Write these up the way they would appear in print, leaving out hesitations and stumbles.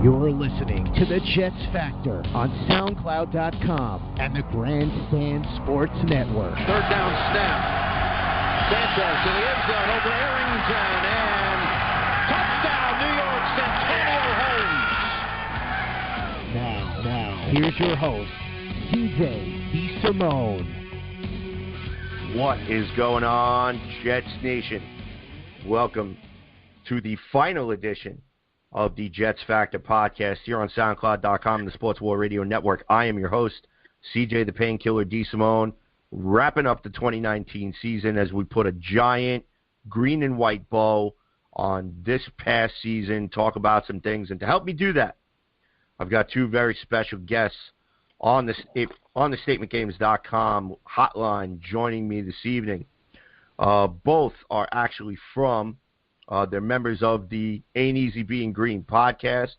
You're listening to the Jets Factor on SoundCloud.com and the Grandstand Sports Network. Third down snap. Sanchez in the end zone over Arrington, and touchdown, New York, Santonio Holmes. Now, here's your host, CJ DeSimone. What is going on, Jets Nation? Welcome to the final edition of the Jets Factor podcast here on SoundCloud.com and the Sports War Radio Network. I am your host, CJ the Painkiller DeSimone, wrapping up the 2019 season as we put a giant green and white bow on this past season, talk about some things. And to help me do that, I've got two very special guests on the StatementGames.com hotline joining me this evening. Both are actually from they're members of the A.E.B.G and Green podcast.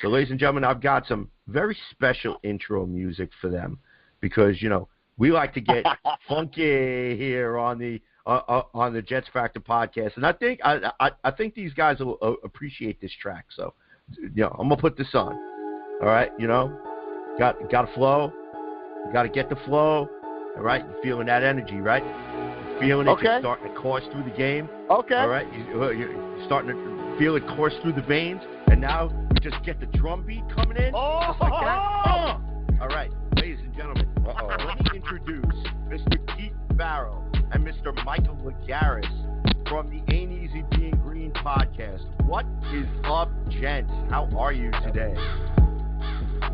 So, ladies and gentlemen, I've got some very special intro music for them because, you know, we like to get funky here on the Jets Factor podcast, and I think these guys will appreciate this track. So, you know, I'm gonna put this on. All right, you know, got to flow. You got to get the flow. All right, you feeling that energy, right? Feeling it, okay. You're starting to course through the game. Okay. All right, you're starting to feel it course through the veins, and now we just get the drum beat coming in, just like that. All right, ladies and gentlemen, let me introduce Mr. Keith Farrell and Mr. Michael Lagares from the A.E.B.G and Green podcast. What is up, gents? How are you today?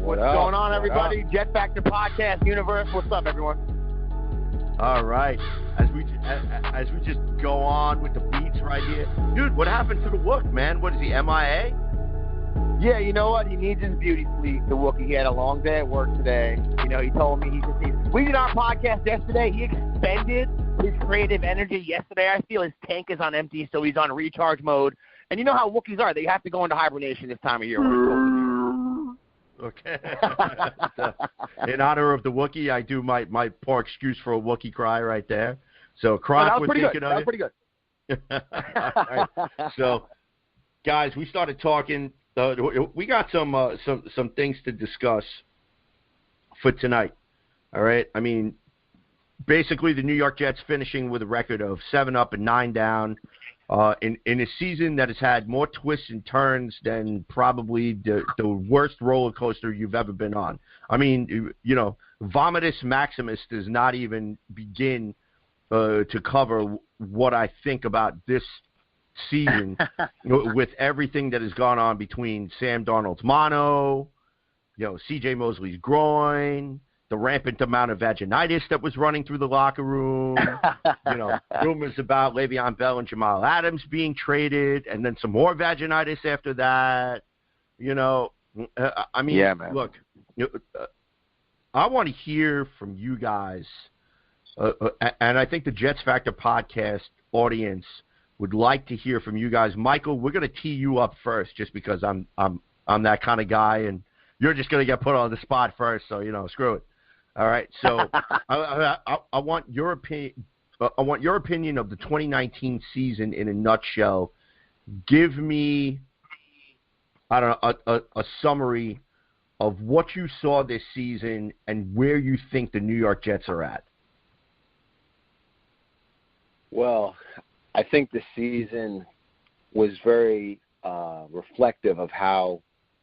What's going on, everybody? Jet Factor Podcast Universe. What's up, everyone? All right. As we just go on with the beats right here. Dude, what happened to the Wook, man? What is he, MIA? Yeah, you know what? He needs his beauty sleep, the Wookiee. He had a long day at work today. You know, he told me we did our podcast yesterday. He expended his creative energy yesterday. I feel his tank is on empty, so he's on recharge mode. And you know how Wookiees are. They have to go into hibernation this time of year. Okay. In honor of the Wookiee, I do my poor excuse for a Wookiee cry right there. So, Croc, we're thinking of it. That was pretty good. All right. So, guys, we started talking. We got some things to discuss for tonight. All right. I mean, basically, the New York Jets finishing with a record of 7 up and 9 down. In a season that has had more twists and turns than probably the worst roller coaster you've ever been on. I mean, you know, Vomitus Maximus does not even begin to cover what I think about this season with everything that has gone on between Sam Darnold's mono, you know, C.J. Mosley's groin, the rampant amount of vaginitis that was running through the locker room, you know, rumors about Lev'eon Bell and Jamal Adams being traded, and then some more vaginitis after that. You know, I mean, yeah, man. Look, I want to hear from you guys, and I think the Jets Factor podcast audience would like to hear from you guys. Michael, we're going to tee you up first, just because I'm that kind of guy, and you're just going to get put on the spot first. So, you know, screw it. All right, so I want your opinion. I want your opinion of the 2019 season in a nutshell. Give me, I don't know, a summary of what you saw this season and where you think the New York Jets are at. Well, I think the season was very reflective of how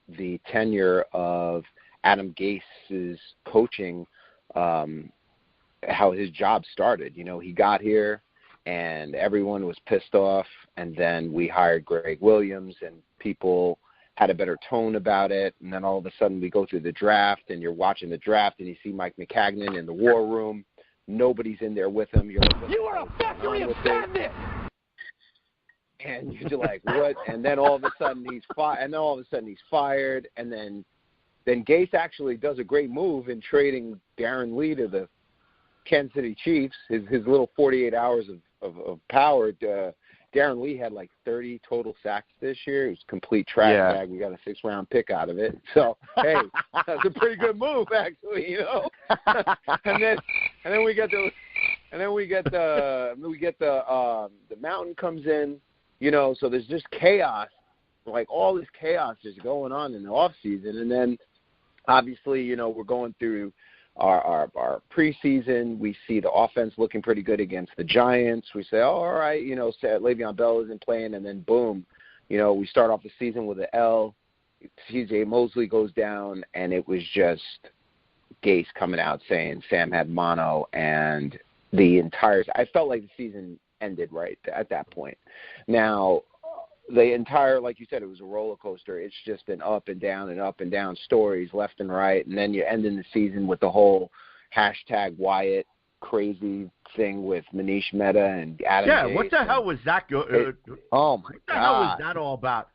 the tenure of Adam Gase's coaching, how his job started. You know, he got here and everyone was pissed off, and then we hired Greg Williams and people had a better tone about it, and then all of a sudden we go through the draft and you're watching the draft and you see Mike McCagnon in the war room. Nobody's in there with him. You're like, you are a factory of sadness. And you're like, what? And then all of a sudden he's fired. And then Gase actually does a great move in trading Darren Lee to the Kansas City Chiefs. His little 48 hours of power. Darren Lee had like 30 total sacks this year. It was a complete trash bag. We got a 6th-round pick out of it. So hey, that's a pretty good move, actually. You know. and then we get the Mountain comes in. You know, so there's just chaos like all this chaos is going on in the off season, and then obviously, you know, we're going through our preseason. We see the offense looking pretty good against the Giants. We say, oh, all right, you know, Lev'eon Bell isn't playing, and then boom, you know, we start off the season with an L. C.J. Mosley goes down, and it was just Gase coming out saying Sam had mono, and I felt like the season ended right at that point. Now, the entire, like you said, it was a roller coaster. It's just been up and down stories left and right, and then you end in the season with the whole hashtag Wyatt crazy thing with Manish Mehta and Adam Gase. Yeah, what the hell was that? Oh, my God. What the hell was that all about?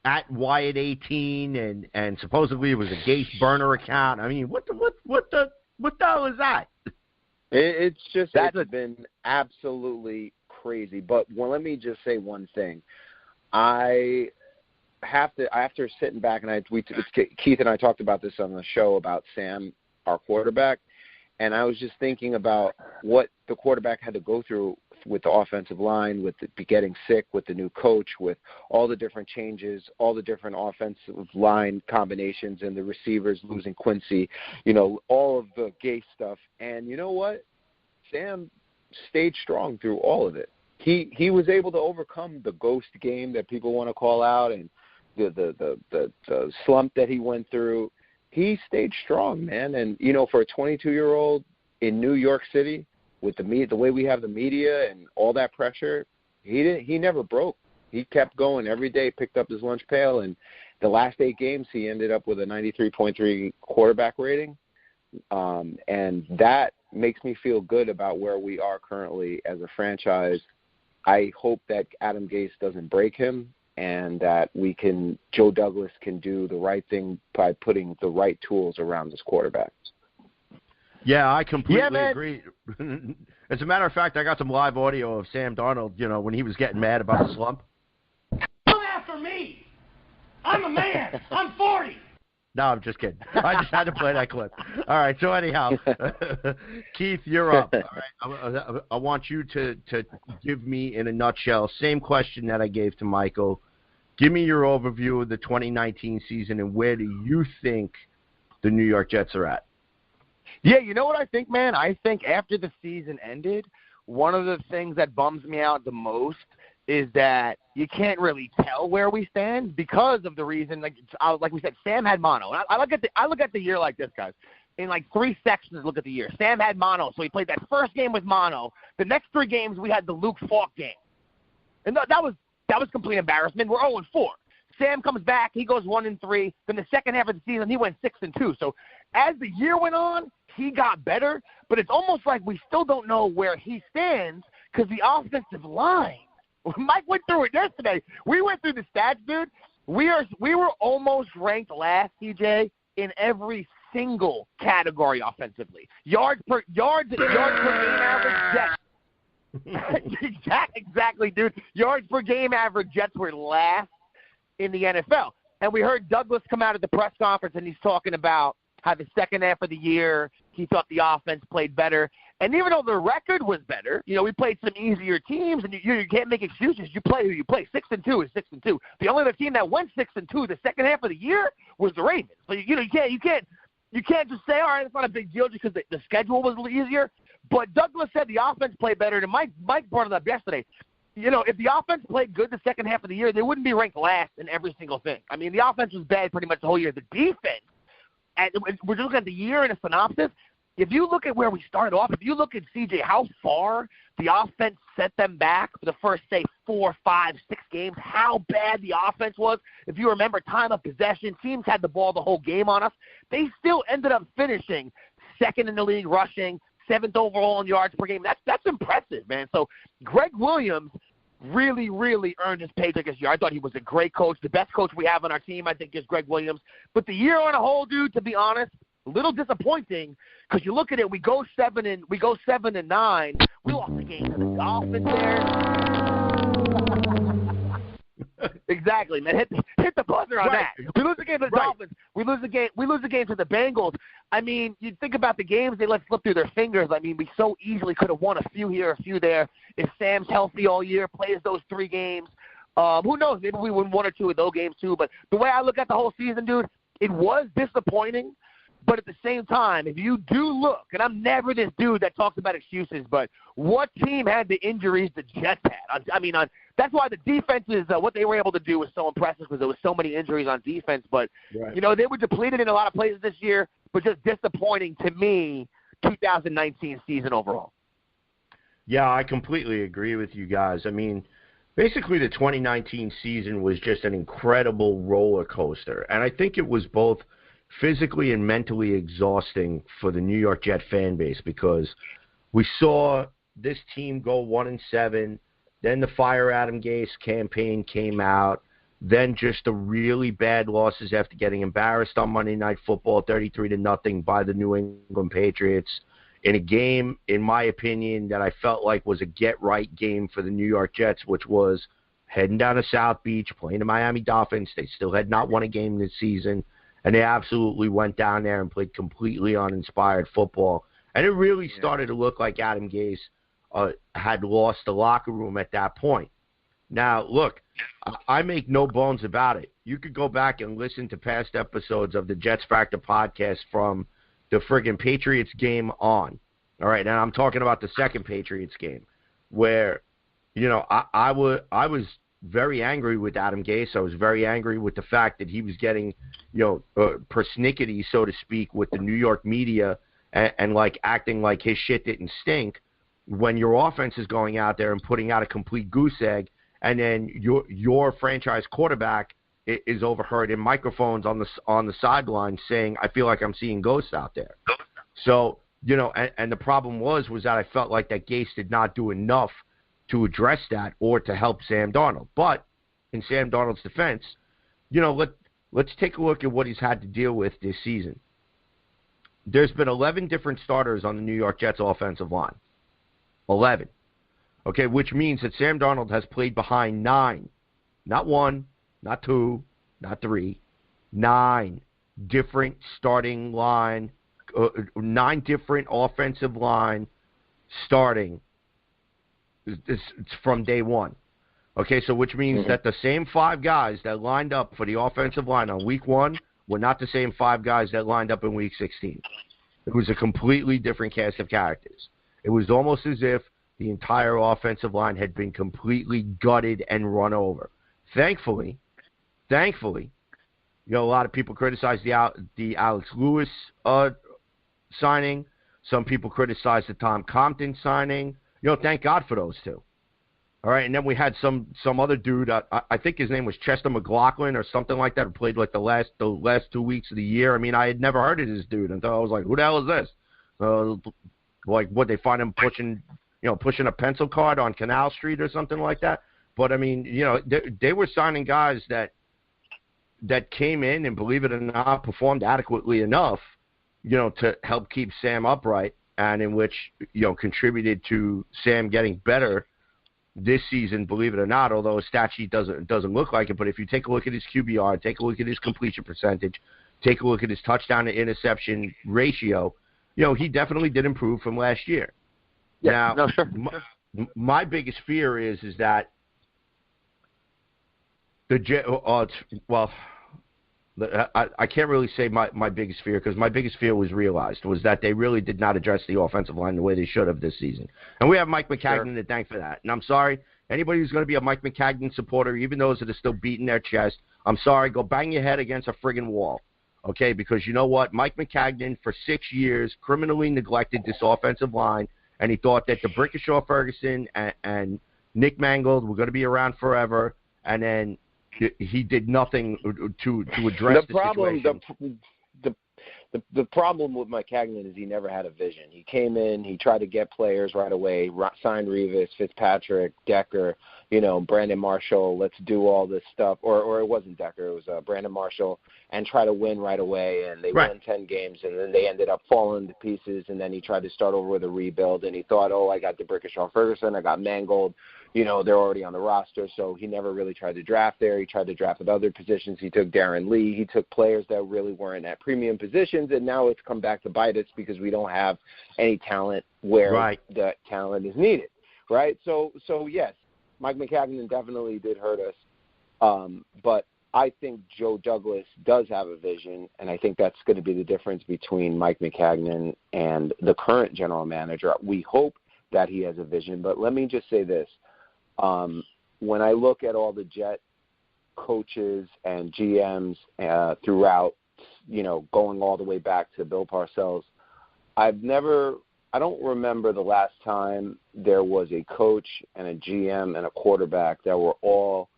At Wyatt 18, and supposedly it was a Gase burner account. I mean, what the hell is that? It's been absolutely crazy. But let me just say one thing. After sitting back, and Keith and I talked about this on the show about Sam, our quarterback, and I was just thinking about what the quarterback had to go through with the offensive line, with getting sick, with the new coach, with all the different changes, all the different offensive line combinations, and the receivers losing Quincy, you know, all of the Gase stuff. And you know what? Sam stayed strong through all of it. He was able to overcome the ghost game that people want to call out, and the slump that he went through. He stayed strong, man. And you know, for a 22-year-old in New York City, with the way we have the media and all that pressure, he never broke. He kept going every day, picked up his lunch pail, and the last 8 games he ended up with a 93.3 quarterback rating, and that makes me feel good about where we are currently as a franchise. I hope that Adam Gase doesn't break him, and that Joe Douglas can do the right thing by putting the right tools around this quarterback. Yeah, I completely agree. As a matter of fact, I got some live audio of Sam Darnold, you know, when he was getting mad about the slump. Come after me. I'm a man. I'm 40. No, I'm just kidding. I just had to play that clip. All right, so anyhow, Keith, you're up. All right, I want you to give me, in a nutshell, same question that I gave to Michael. Give me your overview of the 2019 season, and where do you think the New York Jets are at? Yeah, you know what I think, man? I think after the season ended, one of the things that bums me out the most is that you can't really tell where we stand because of the reason, like we said, Sam had mono. And I look at the year like this, guys. In like 3 sections, look at the year. Sam had mono, so he played that first game with mono. The next 3 games, we had the Luke Falk game. And that was complete embarrassment. We're 0-4. Sam comes back, he goes 1-3. Then the second half of the season, he went 6-2. So as the year went on, he got better, but it's almost like we still don't know where he stands because the offensive line. Mike went through it yesterday. We went through the stats, dude. We were almost ranked last, TJ, in every single category offensively. Yards per game average, Jets. Exactly, dude. Yards per game average, Jets were last in the NFL. And we heard Douglas come out at the press conference, and he's talking about how the second half of the year he thought the offense played better. And even though the record was better, you know, we played some easier teams, and you can't make excuses. You play who you play. 6-2 is 6-2. The only other team that went 6-2 the second half of the year was the Ravens. So you can't just say, all right, it's not a big deal just because the schedule was a little easier. But Douglas said the offense played better, and Mike brought it up yesterday. You know, if the offense played good the second half of the year, they wouldn't be ranked last in every single thing. I mean, the offense was bad pretty much the whole year. The defense, and we're just looking at the year in a synopsis. If you look at where we started off, if you look at CJ, how far the offense set them back for the first, say, 4, 5, 6 games, how bad the offense was. If you remember, time of possession, teams had the ball the whole game on us. They still ended up finishing second in the league rushing, 7th overall in yards per game. That's impressive, man. So Greg Williams really, really earned his paycheck this year. I thought he was a great coach. The best coach we have on our team, I think, is Greg Williams. But the year on a whole, dude, to be honest, a little disappointing because you look at it. We go 7-9. We lost the game to the Dolphins there. Exactly, man. Hit the buzzer on that. We lose the game to the Dolphins. We lose the game to the Bengals. I mean, you think about the games they let slip through their fingers. I mean, we so easily could have won a few here, a few there. If Sam's healthy all year, plays those 3 games. Who knows? Maybe we win 1 or 2 of those games too. But the way I look at the whole season, dude, it was disappointing. But at the same time, if you do look, and I'm never this dude that talks about excuses, but what team had the injuries the Jets had? That's why the defenses, what they were able to do was so impressive because there was so many injuries on defense. But, right. They were depleted in a lot of places this year, but just disappointing to me 2019 season overall. Yeah, I completely agree with you guys. I mean, basically the 2019 season was just an incredible roller coaster. And I think it was both physically and mentally exhausting for the New York Jet fan base because we saw this team go 1-7, then the Fire Adam Gase campaign came out, then just the really bad losses after getting embarrassed on Monday Night Football 33-0 by the New England Patriots in a game, in my opinion, that I felt like was a get-right game for the New York Jets, which was heading down to South Beach, playing the Miami Dolphins. They still had not won a game this season. And they absolutely went down there and played completely uninspired football. And it really started to look like Adam Gase had lost the locker room at that point. Now, look, I make no bones about it. You could go back and listen to past episodes of the Jets Factor podcast from the friggin' Patriots game on. All right, and I'm talking about the second Patriots game where, I was very angry with Adam Gase. I was very angry with the fact that he was getting, persnickety, so to speak, with the New York media and like acting like his shit didn't stink when your offense is going out there and putting out a complete goose egg, and then your franchise quarterback is overheard in microphones on the sideline saying, "I feel like I'm seeing ghosts out there." So, and the problem was that I felt like that Gase did not do enough to address that or to help Sam Darnold. But in Sam Darnold's defense, let's take a look at what he's had to deal with this season. There's been 11 different starters on the New York Jets offensive line. 11. Okay, which means that Sam Darnold has played behind 9. Not 1, not 2, not 3. 9 different starting line, 9 different offensive line starting. It's from day one. Okay, so which means that the same 5 guys that lined up for the offensive line on week 1 were not the same 5 guys that lined up in week 16. It was a completely different cast of characters. It was almost as if the entire offensive line had been completely gutted and run over. Thankfully, a lot of people criticized the Alex Lewis signing. Some people criticized the Tom Compton signing. Thank God for those two. All right, and then we had some other dude. I think his name was Chester McLaughlin or something like that, who played like the last 2 weeks of the year. I mean, I had never heard of this dude until I was like, "Who the hell is this?" Like, what, they find him pushing a pencil card on Canal Street or something like that. But I mean, they were signing guys that came in and, believe it or not, performed adequately enough, to help keep Sam upright, and in which, contributed to Sam getting better this season, believe it or not, although his stat sheet doesn't look like it. But if you take a look at his QBR, take a look at his completion percentage, take a look at his touchdown to interception ratio, he definitely did improve from last year. Yeah, now, no, sure. My biggest fear is that I can't really say my biggest fear, because my biggest fear was realized, was that they really did not address the offensive line the way they should have this season. And we have Mike McCagnon to thank for that. And I'm sorry, anybody who's going to be a Mike McCagnon supporter, even those that are still beating their chest, I'm sorry, go bang your head against a friggin' wall. Okay, because you know what? Mike McCagnon, for 6 years, criminally neglected this offensive line, and he thought that DeBrickashaw Ferguson and Nick Mangold were going to be around forever, and then he did nothing to address the situation. The problem with Mike Cagnon is he never had a vision. He came in, he tried to get players right away, signed Revis, Fitzpatrick, Decker, Brandon Marshall, let's do all this stuff. Or it wasn't Decker, it was Brandon Marshall, and try to win right away. And they won 10 games, and then they ended up falling to pieces. And then he tried to start over with a rebuild, and he thought, I got DeBrickashaw Ferguson, I got Mangold. They're already on the roster, so he never really tried to draft there. He tried to draft at other positions. He took Darren Lee. He took players that really weren't at premium positions, and now it's come back to bite us because we don't have any talent where the talent is needed, right? So yes, Mike Maccagnan definitely did hurt us. But I think Joe Douglas does have a vision, and I think that's going to be the difference between Mike Maccagnan and the current general manager. We hope that he has a vision, but let me just say this. When I look at all the Jet coaches and GMs throughout, going all the way back to Bill Parcells, I don't remember the last time there was a coach and a GM and a quarterback that were all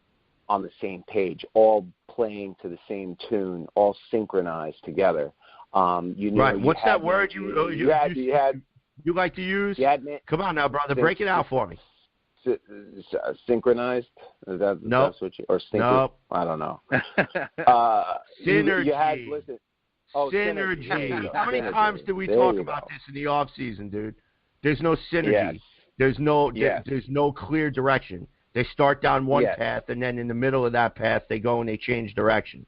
on the same page, all playing to the same tune, all synchronized together. Right. What's that word you like to use? Come on now, brother. Break it out for me. Synchronized? Is that nope. Or nope. I don't know. Synergy. Synergy. How many times did we talk about this in the off season, dude? There's no synergy. Yes. There's no clear direction. They start down one path, and then in the middle of that path, they go and they change direction.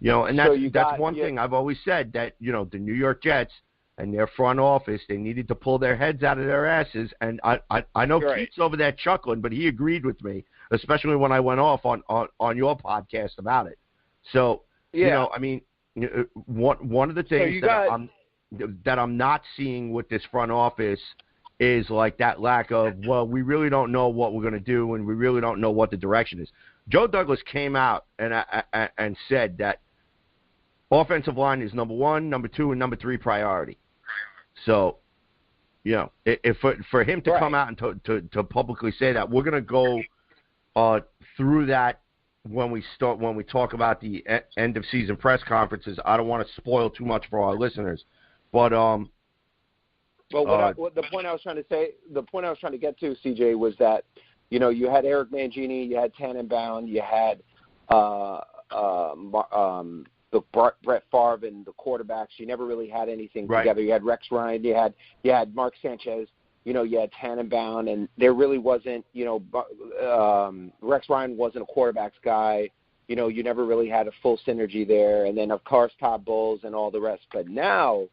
And that's one thing I've always said, that the New York Jets and their front office, they needed to pull their heads out of their asses. And I know Keith's over there chuckling, but he agreed with me, especially when I went off on your podcast about it. So one of the things that I'm not seeing with this front office is like that lack of, we really don't know what we're going to do, and we really don't know what the direction is. Joe Douglas came out and said that offensive line is number 1, number 2, and number 3 priority. So, if for him to come out and to publicly say that, we're going to go through that when we talk about the end of season press conferences. I don't want to spoil too much for our listeners, but the point I was trying to get to, CJ, was that you had Eric Mangini, you had Tannenbaum, you had the Brett Favre and the quarterbacks. You never really had anything together. You had Rex Ryan, you had Mark Sanchez, you had Tannenbaum, and there really wasn't, Rex Ryan wasn't a quarterbacks guy. You never really had a full synergy there. And then, of course, Todd Bowles and all the rest. But now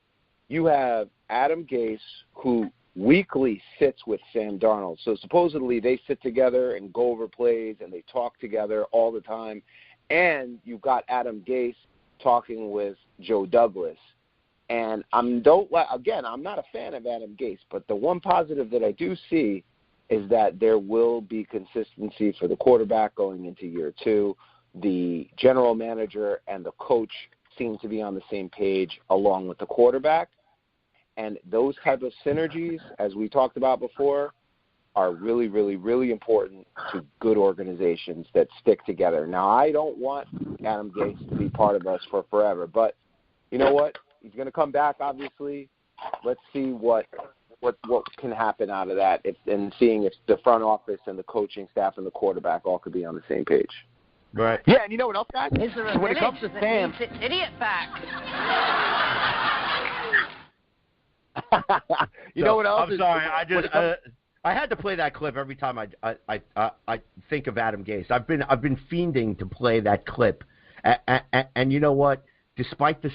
you have Adam Gase, who weekly sits with Sam Darnold. So supposedly they sit together and go over plays and they talk together all the time. And you've got Adam Gase talking with Joe Douglas. And I'm not a fan of Adam Gase, but the one positive that I do see is that there will be consistency for the quarterback going into year 2. The general manager and the coach seem to be on the same page along with the quarterback. And those type of synergies, as we talked about before, are really, really, really important to good organizations that stick together. Now, I don't want Adam Gase to be part of us for forever, but you know what? He's going to come back, obviously. Let's see what can happen out of that, and seeing if the front office and the coaching staff and the quarterback all could be on the same page. Right. Yeah, and you know what else, guys? Is there a when it comes to Sam, idiot fact? You know what else? I'm sorry. I had to play that clip every time I think of Adam Gase. I've been fiending to play that clip, and you know what? Despite the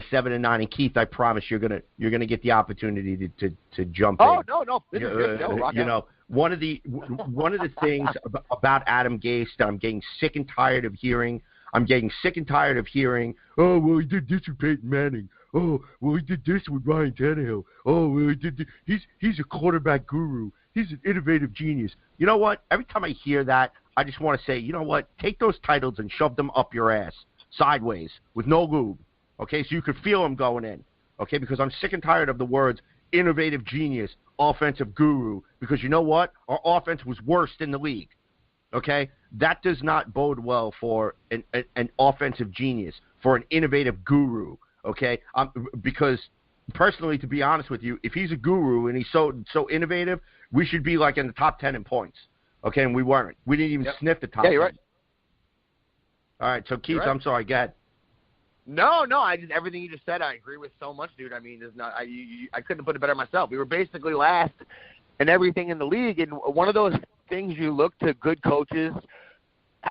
7 and 9, and Keith, I promise you're gonna get the opportunity to jump in. Oh no, this is good. One of the things about Adam Gase that I'm getting sick and tired of hearing. I'm getting sick and tired of hearing, oh, well, he did this with Peyton Manning. Oh, well, he did this with Ryan Tannehill. Oh, well, he did this. He's a quarterback guru. He's an innovative genius. You know what? Every time I hear that, I just want to say, you know what? Take those titles and shove them up your ass, sideways, with no lube, okay? So you could feel them going in, okay? Because I'm sick and tired of the words innovative genius, offensive guru, because you know what? Our offense was worst in the league, okay? That does not bode well for an offensive genius, for an innovative guru, okay? Because personally, to be honest with you, if he's a guru and he's so innovative, we should be like in the top 10 in points, okay? And we weren't. We didn't even sniff the top 10. You're right. All right, so Keith, I'm sorry, go ahead. No, everything you just said, I agree with so much, dude. I mean, there's not. I couldn't put it better myself. We were basically last in everything in the league, and one of those things you look to good coaches.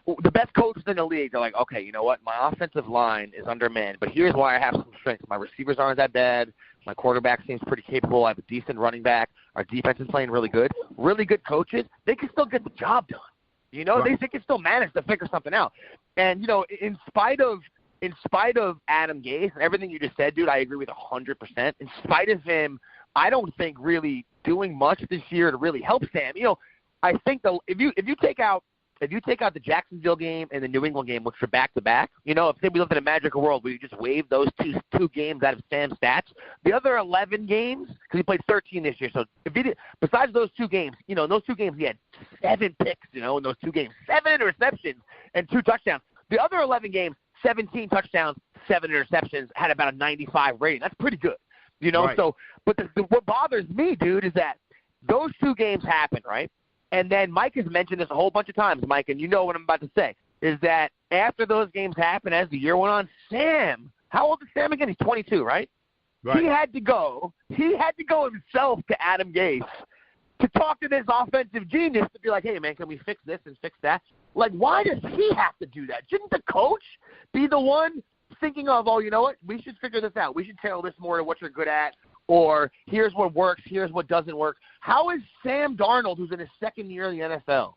The best coaches in the league are like, okay, you know what? My offensive line is undermanned, but here's why I have some strengths. My receivers aren't that bad. My quarterback seems pretty capable. I have a decent running back. Our defense is playing really good. Really good coaches, they can still get the job done. You know, right. they can still manage to figure something out. And, you know, in spite of Adam Gase and everything you just said, dude, I agree with 100%. In spite of him, I don't think really doing much this year to really help Sam. You know, I think if you take out the Jacksonville game and the New England game, which are back-to-back, you know, if we lived in a magical world where you just waive those two games out of Sam's stats, the other 11 games, because he played 13 this year, so if he did, besides those 2 games, you know, in those 2 games he had 7 picks, you know, in those 2 games, 7 interceptions and 2 touchdowns. The other 11 games, 17 touchdowns, 7 interceptions, had about a 95 rating. That's pretty good, you know. Right. So, but what bothers me, dude, is that those 2 games happened, right? And then Mike has mentioned this a whole bunch of times, Mike, and you know what I'm about to say, is that after those games happened, as the year went on, Sam, how old is Sam again? He's 22, right? He had to go himself to Adam Gase to talk to this offensive genius to be like, hey, man, can we fix this and fix that? Like, why does he have to do that? Shouldn't the coach be the one thinking of, oh, you know what, we should figure this out. We should tailor this more to what you're good at. Or here's what works, here's what doesn't work. How is Sam Darnold, who's in his second year in the NFL,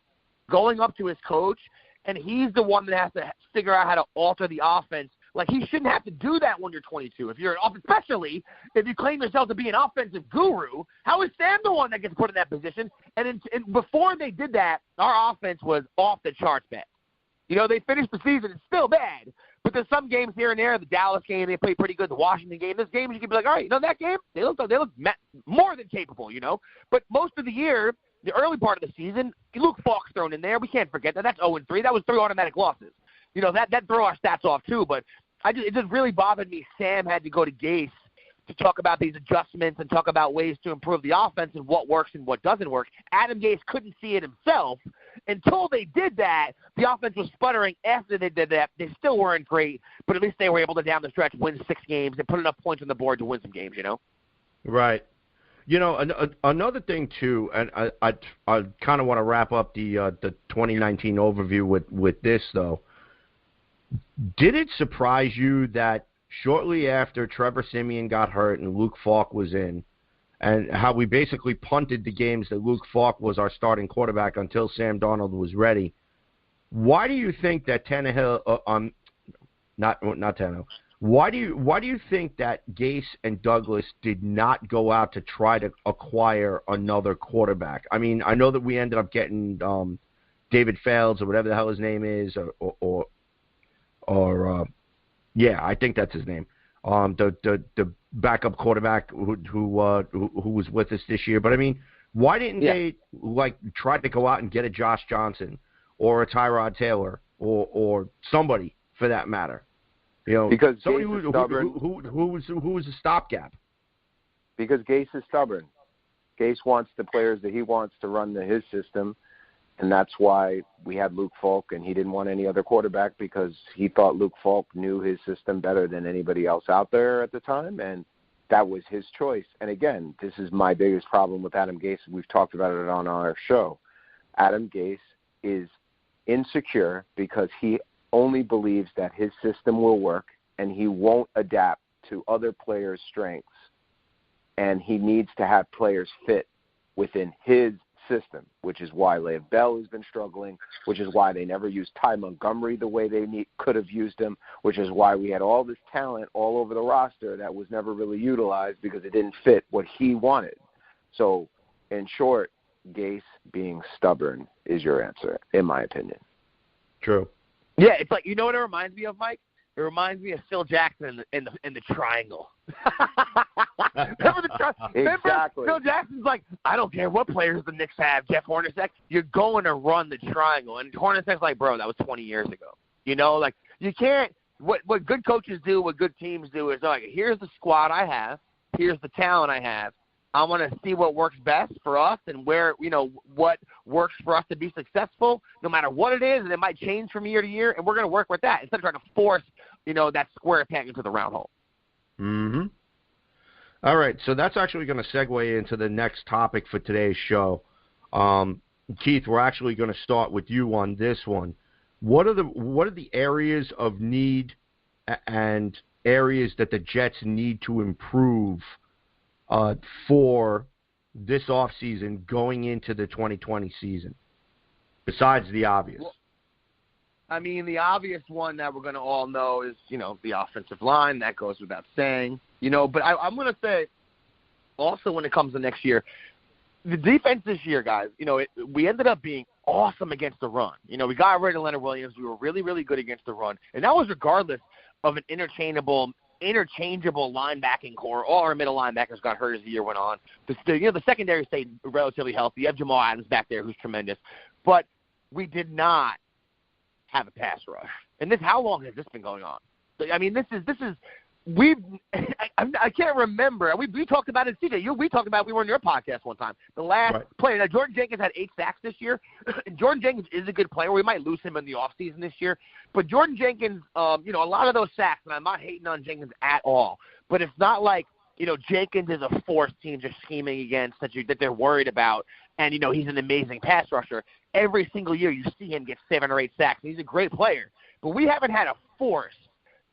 going up to his coach, and he's the one that has to figure out how to alter the offense? Like, he shouldn't have to do that when you're 22. Especially if you claim yourself to be an offensive guru, how is Sam the one that gets put in that position? And before they did that, our offense was off the charts bad. You know, they finished the season, it's still bad. But there's some games here and there. The Dallas game, they played pretty good. The Washington game, this game, you can be like, all right, you know, that game, they look more than capable, you know. But most of the year, the early part of the season, Luke Falk's thrown in there. We can't forget that. That's 0-3. That was 3 automatic losses. You know, that throw our stats off too. But it just really bothered me. Sam had to go to Gase to talk about these adjustments and talk about ways to improve the offense and what works and what doesn't work. Adam Gase couldn't see it himself. Until they did that, the offense was sputtering. After they did that, they still weren't great, but at least they were able to, down the stretch, win 6 games and put enough points on the board to win some games, you know? Right. You know, another thing, too, and I kind of want to wrap up the 2019 overview with this, though. Did it surprise you that shortly after Trevor Siemian got hurt and Luke Falk was in, and how we basically punted the games that Luke Falk was our starting quarterback until Sam Darnold was ready? Why do you think that Tannehill, not Tannehill, why do you think that Gase and Douglas did not go out to try to acquire another quarterback? I mean, I know that we ended up getting David Fales or whatever the hell his name is, or yeah, I think that's his name. The backup quarterback who was with us this year. But I mean, why didn't they try to go out and get a Josh Johnson or a Tyrod Taylor or somebody for that matter? You know, because somebody who was a stopgap. Because Gase is stubborn. Gase wants the players that he wants to run his system, and that's why we had Luke Falk, and he didn't want any other quarterback because he thought Luke Falk knew his system better than anybody else out there at the time, and that was his choice. And again, this is my biggest problem with Adam Gase. We've talked about it on our show. Adam Gase is insecure because he only believes that his system will work, and he won't adapt to other players' strengths, and he needs to have players fit within his system, which is why Lev'eon Bell has been struggling, which is why they never used Ty Montgomery the way they could have used him, which is why we had all this talent all over the roster that was never really utilized because it didn't fit what he wanted. So, in short, Gase being stubborn is your answer, in my opinion. True. Yeah, it's like, you know what it reminds me of, Mike? It reminds me of Phil Jackson in the triangle. Remember Exactly. Phil Jackson's like, I don't care what players the Knicks have, Jeff Hornacek, you're going to run the triangle. And Hornacek's like, bro, that was 20 years ago. You know, like, you can't – what good coaches do, what good teams do is, like, here's the squad I have, here's the talent I have. I want to see what works best for us and where, you know, what works for us to be successful, no matter what it is, and it might change from year to year, and we're going to work with that instead of trying to force, you know, that square peg into the round hole. Mm-hmm. All right, so that's actually going to segue into the next topic for today's show. Keith, we're actually going to start with you on this one. What are the areas of need and areas that the Jets need to improve for this offseason going into the 2020 season? besides the obvious? Well, I mean, the obvious one that we're going to all know is, the offensive line. That goes without saying. But I'm going to say also when it comes to next year, the defense this year, guys, we ended up being awesome against the run. We got rid of Leonard Williams. We were really, really good against the run. And that was regardless of an interchangeable linebacking core. All our middle linebackers got hurt as the year went on. The secondary stayed relatively healthy. You have Jamal Adams back there who's tremendous. But we did not have a pass rush. And how long has this been going on? I mean, I can't remember. We talked about it, CJ. We talked about it. We were on your podcast one time. The last player. Now, Jordan Jenkins had 8 sacks this year. Jordan Jenkins is a good player. We might lose him in the offseason this year. But Jordan Jenkins, a lot of those sacks, and I'm not hating on Jenkins at all, but it's not like, Jenkins is a force teams are scheming against that they're worried about, and, he's an amazing pass rusher. Every single year you see him get 7 or 8 sacks. He's a great player. But we haven't had a force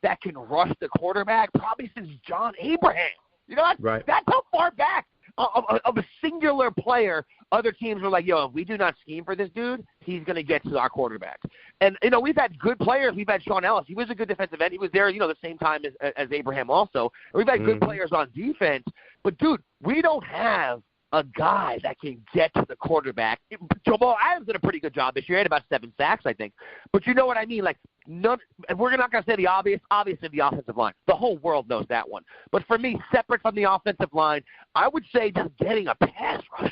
that can rush the quarterback probably since John Abraham. That's how far back of a singular player other teams were like, if we do not scheme for this dude, he's going to get to our quarterback. And, we've had good players. We've had Sean Ellis. He was a good defensive end. He was there, the same time as Abraham also. And we've had good players on defense. But, dude, we don't have a guy that can get to the quarterback. Jamal Adams did a pretty good job this year. He had about 7 sacks, I think. But you know what I mean? Like, we're not going to say the obvious. Obviously, the offensive line. The whole world knows that one. But for me, separate from the offensive line, I would say just getting a pass rusher.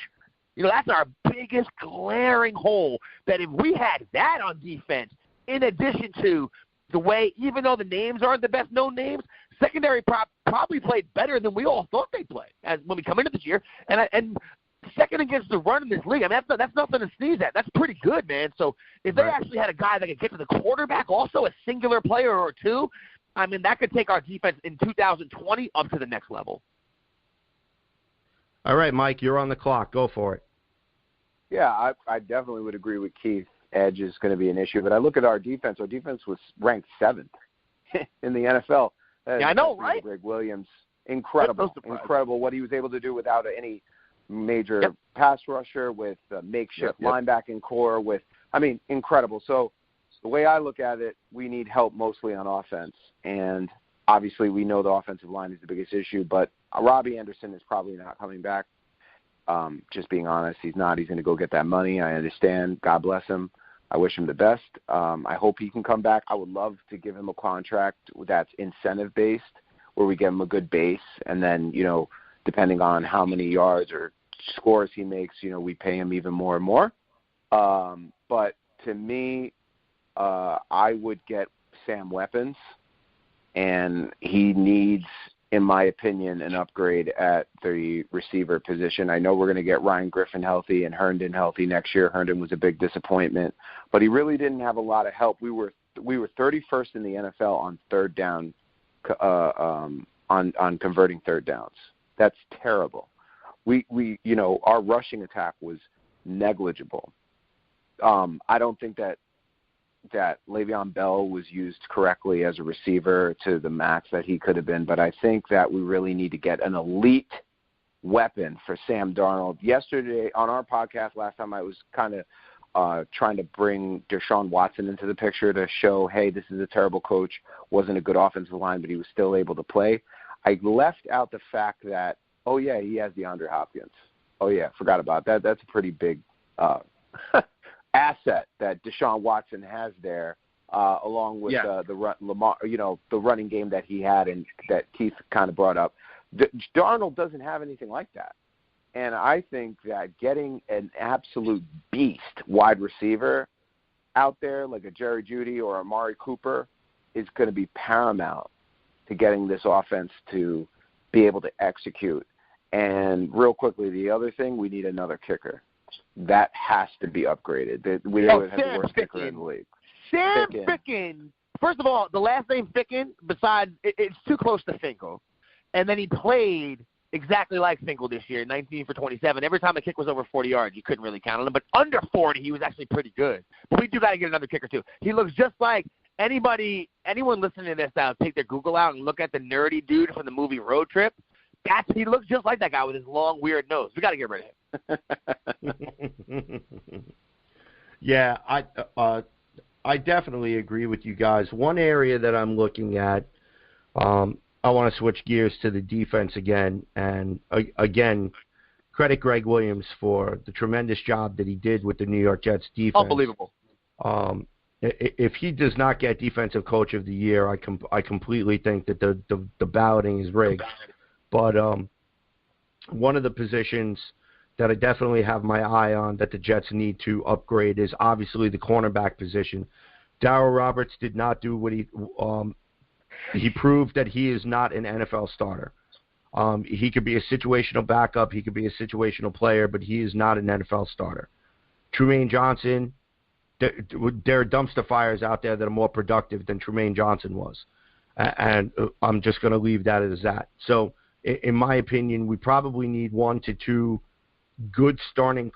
That's our biggest glaring hole, that if we had that on defense, in addition to the way, even though the names aren't the best known names, secondary probably played better than we all thought they played when we come into this year. And second against the run in this league, I mean, that's nothing to sneeze at. That's pretty good, man. So if they actually had a guy that could get to the quarterback, also a singular player or two, I mean, that could take our defense in 2020 up to the next level. All right, Mike, you're on the clock. Go for it. Yeah, I definitely would agree with Keith. Edge is going to be an issue. But I look at our defense. Our defense was ranked 7th in the NFL. I know, right? Greg Williams, incredible what he was able to do without any major pass rusher, with a makeshift linebacking core, incredible. So the way I look at it, we need help mostly on offense. And obviously we know the offensive line is the biggest issue, but Robby Anderson is probably not coming back. Just being honest, he's not. He's going to go get that money. I understand. God bless him. I wish him the best. I hope he can come back. I would love to give him a contract that's incentive-based, where we give him a good base, and then, depending on how many yards or scores he makes, we pay him even more and more. But to me, I would get Sam weapons, and he needs, in my opinion, an upgrade at the receiver position. I know we're going to get Ryan Griffin healthy and Herndon healthy next year. Herndon was a big disappointment, but he really didn't have a lot of help. We were 31st in the NFL on third down, on converting third downs. That's terrible. Our rushing attack was negligible. I don't think that Lev'eon Bell was used correctly as a receiver to the max that he could have been, but I think that we really need to get an elite weapon for Sam Darnold. Yesterday on our podcast last time, I was kind of trying to bring Deshaun Watson into the picture to show, hey, this is a terrible coach, wasn't a good offensive line, but he was still able to play. I left out the fact that, oh, yeah, he has DeAndre Hopkins. Oh, yeah, forgot about that. That's a pretty big asset that Deshaun Watson has there, along with the running game that he had and that Keith kind of brought up. Darnold doesn't have anything like that. And I think that getting an absolute beast wide receiver out there, like a Jerry Jeudy or Amari Cooper, is going to be paramount to getting this offense to be able to execute. And real quickly, the other thing, we need another kicker. That has to be upgraded. We have the worst kicker in the league. Sam Ficken. First of all, the last name Ficken, besides, it's too close to Finkel. And then he played exactly like Finkel this year, 19 for 27. Every time a kick was over 40 yards, you couldn't really count on him. But under 40, he was actually pretty good. But we do got to get another kicker, too. He looks just like anyone listening to this now, take their Google out and look at the nerdy dude from the movie Road Trip. He looks just like that guy with his long, weird nose. We got to get rid of him. Yeah, I definitely agree with you guys. One area that I'm looking at, I want to switch gears to the defense again, and again, credit Greg Williams for the tremendous job that he did with the New York Jets defense. Unbelievable. If he does not get Defensive Coach of the Year, I completely think that the balloting is rigged. But one of the positions that I definitely have my eye on that the Jets need to upgrade is obviously the cornerback position. Darryl Roberts did not do what he proved that he is not an NFL starter. He could be a situational backup, he could be a situational player, but he is not an NFL starter. Trumaine Johnson, there are dumpster fires out there that are more productive than Trumaine Johnson was. And I'm just going to leave that as that. So, in my opinion, we probably need 1 to 2 good starting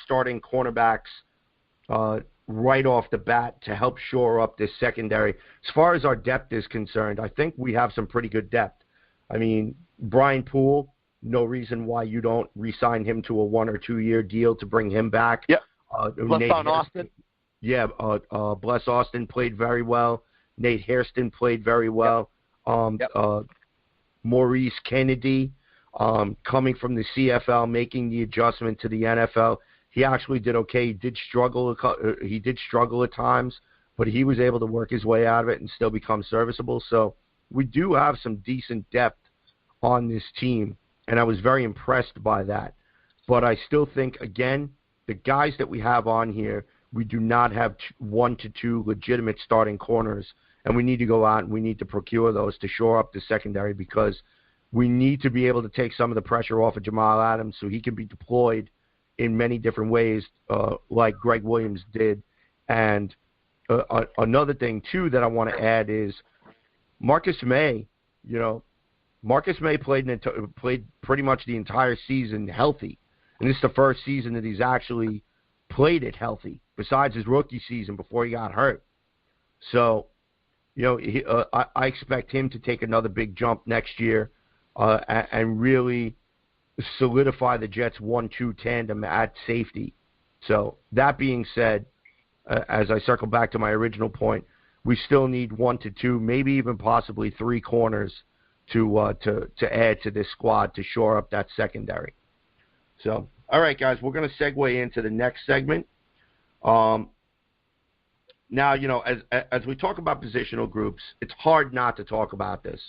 cornerbacks right off the bat to help shore up this secondary. As far as our depth is concerned, I think we have some pretty good depth. I mean, Brian Poole, no reason why you don't re-sign him to a 1 or 2 year deal to bring him back. Yep. Nate Austin. Yeah, Bless Austin played very well. Nate Hairston played very well. Maurice Kennedy, coming from the CFL, making the adjustment to the NFL. He actually did okay. He did struggle at times, but he was able to work his way out of it and still become serviceable. So we do have some decent depth on this team, and I was very impressed by that. But I still think, again, the guys that we have on here, we do not have 1 to 2 legitimate starting corners, and we need to go out and we need to procure those to shore up the secondary, because we need to be able to take some of the pressure off of Jamal Adams so he can be deployed in many different ways, like Greg Williams did. And another thing, too, that I want to add is Marcus May. Marcus May played pretty much the entire season healthy, and this is the first season that he's actually played it healthy, besides his rookie season before he got hurt. So, I expect him to take another big jump next year and really solidify the Jets' 1-2 tandem at safety. So that being said, as I circle back to my original point, we still need 1 to 2, maybe even possibly 3 corners to add to this squad to shore up that secondary. So, all right, guys, we're going to segue into the next segment. Now, as we talk about positional groups, it's hard not to talk about this.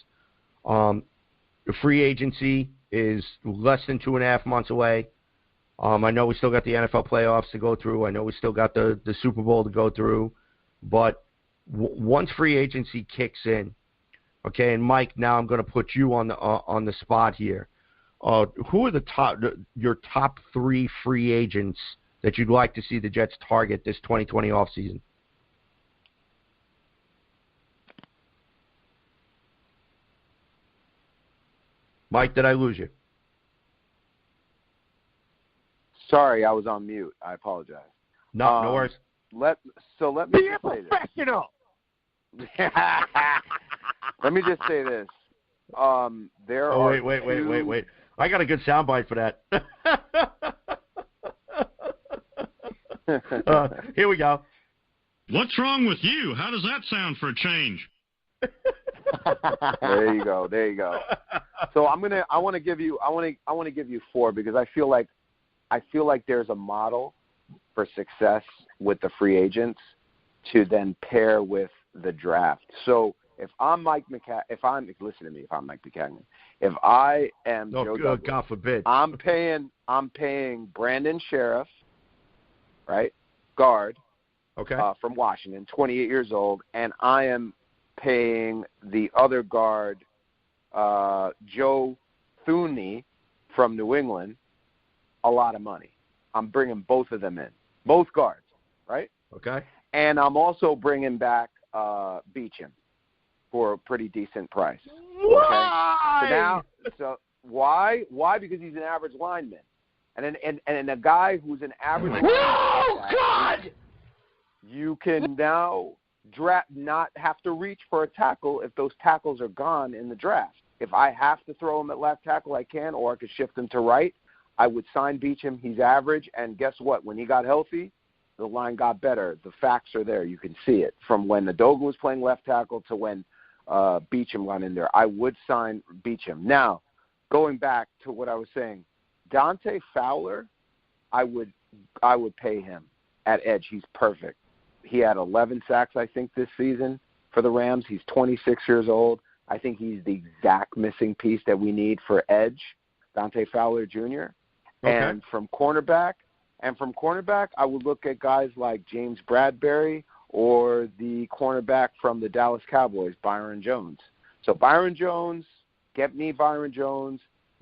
The free agency is less than 2.5 months away. I know we still got the NFL playoffs to go through. I know we still got the Super Bowl to go through. But once free agency kicks in, and Mike, now I'm going to put you on the spot here. Who are your top 3 free agents that you'd like to see the Jets target this 2020 offseason? Mike, did I lose you? Sorry, I was on mute. I apologize. No, no worries. Let me Be just a say professional. this. Let me just say this. Wait. I got a good soundbite for that. Here we go. What's wrong with you? How does that sound for a change? There you go. So I want to give you 4, because I feel like there's a model for success with the free agents to then pair with the draft. So if I'm Mike McCagnon, if I am Joe Douglas, God forbid, I'm paying Brandon Sheriff, right, guard, from Washington, 28 years old, and I am paying the other guard, Joe Thuney from New England, a lot of money. I'm bringing both of them in, both guards, right? Okay. And I'm also bringing back Beecham for a pretty decent price. Why? Okay? So why? Why? Because he's an average lineman, and a guy who's an average lineman. Oh God! You can now not have to reach for a tackle if those tackles are gone in the draft. If I have to throw him at left tackle, I can, or I could shift him to right. I would sign Beecham. He's average, and guess what? When he got healthy, The line got better. The facts are there. You can see it. From when Udoka was playing left tackle to when Beachum got in there. I would sign Beachum. Now, going back to what I was saying, Dante Fowler, I would pay him at edge. He's perfect. He had 11 sacks, I think, this season for the Rams. He's 26 years old. I think he's the exact missing piece that we need for edge, Dante Fowler Jr. Okay. And from cornerback, I would look at guys like James Bradbury or the cornerback from the Dallas Cowboys, Byron Jones. So Byron Jones, get me Byron Jones,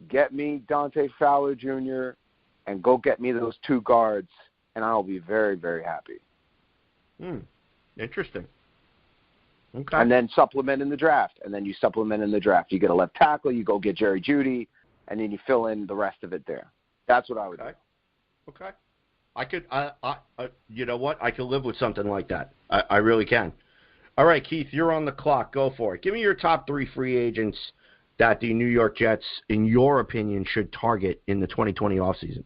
get me Dante Fowler Jr., and go get me those two guards, and I'll be very, very happy. Interesting. Okay. And then supplement in the draft. You get a left tackle, you go get Jerry Jeudy, and then you fill in the rest of it there. That's what I would do. Okay. I could, you know what? I could live with something like that. I really can. All right, Keith, you're on the clock. Go for it. Give me your top 3 free agents that the New York Jets, in your opinion, should target in the 2020 offseason.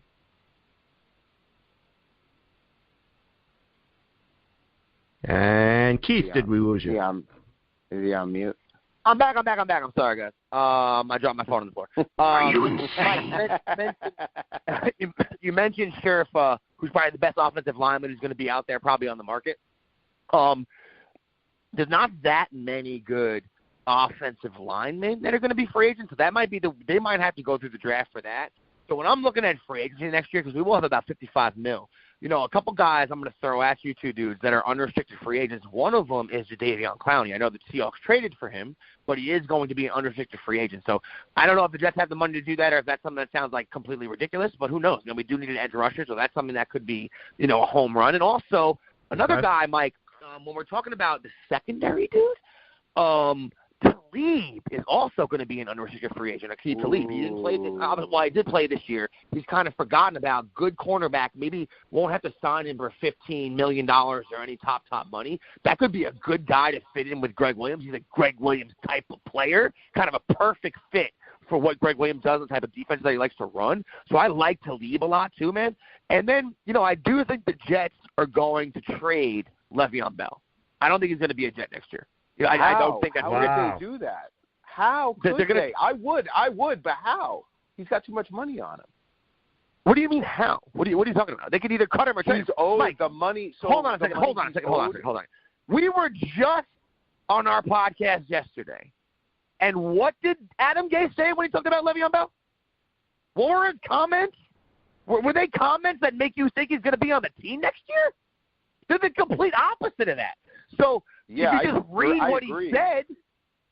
And Keith, did we lose you? Yeah, is he on mute? I'm back. I'm sorry, guys. I dropped my phone on the floor. Are you insane? You mentioned Sheriff, who's probably the best offensive lineman who's going to be out there, probably on the market. There's not that many good offensive linemen that are going to be free agents, so that might be they might have to go through the draft for that. So when I'm looking at free agency next year, because we will have about $55 million, a couple guys I'm going to throw at you two dudes that are unrestricted free agents. One of them is Jadeveon Clowney. I know the Seahawks traded for him, but he is going to be an unrestricted free agent. So I don't know if the Jets have the money to do that or if that's something that sounds like completely ridiculous, but who knows? We do need an edge rusher, so that's something that could be, a home run. And also another guy, Mike, when we're talking about the secondary dude, Talib is also going to be an unrestricted free agent. Aqib Talib. He didn't play this. Well, he did play this year. He's kind of forgotten about. Good cornerback. Maybe won't have to sign him for $15 million or any top money. That could be a good guy to fit in with Greg Williams. He's a Greg Williams type of player, kind of a perfect fit for what Greg Williams does, the type of defense that he likes to run. So I like Talib a lot too, man. And then, I do think the Jets are going to trade Lev'eon Bell. I don't think he's going to be a Jet next year. I don't think that's how would they do that? How could they? I would, but how? He's got too much money on him. What do you mean how? What are you talking about? They could either cut him or trade him. He's owed Mike, the money. So hold on a second. We were just on our podcast yesterday, and what did Adam Gase say when he talked about Lev'eon Bell? What were his comments? Were they comments that make you think he's going to be on the team next year? They're the complete opposite of that. So if you just read what he said,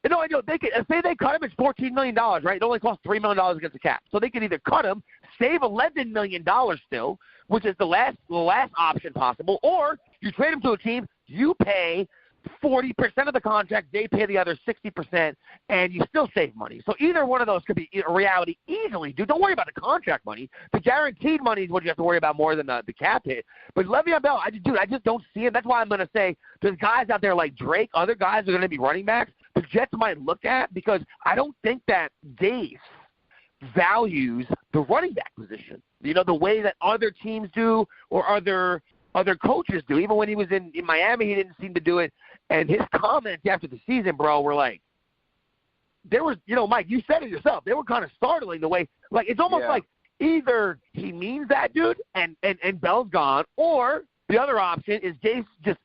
I know they could say they cut him. It's $14 million, right? It only costs $3 million against the cap. So they could either cut him, save $11 million still, which is the last option possible, or you trade him to a team, you pay 40% of the contract, they pay the other 60%, and you still save money. So either one of those could be a reality easily. Dude, don't worry about the contract money. The guaranteed money is what you have to worry about more than the cap hit. But Lev'eon Bell, I just don't see him. That's why I'm going to say there's guys out there like Drake, other guys are going to be running backs the Jets might look at, because I don't think that Gase values the running back position, the way that other teams do or other coaches do. Even when he was in Miami, he didn't seem to do it. And his comments after the season, bro, were like, there was, Mike, you said it yourself. They were kind of startling the way, like, it's almost like either he means that dude and Bell's gone, or the other option is Gase just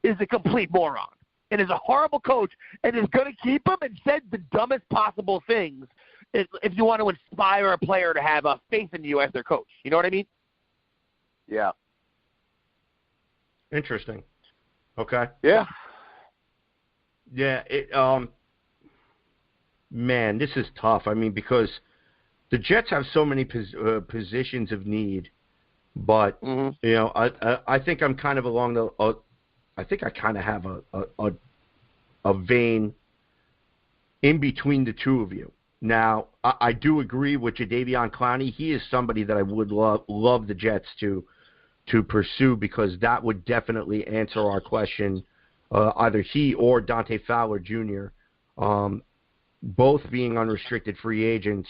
is a complete moron and is a horrible coach and is going to keep him and said the dumbest possible things if you want to inspire a player to have faith in you as their coach. You know what I mean? Yeah. Interesting. Okay. Yeah. Yeah. Man, this is tough. I mean, because the Jets have so many positions of need, but I think I'm kind of along the. I think I kind of have a vein in between the two of you. Now, I do agree with Jadeveon Clowney. He is somebody that I would love the Jets to pursue, because that would definitely answer our question. Either he or Dante Fowler Jr., both being unrestricted free agents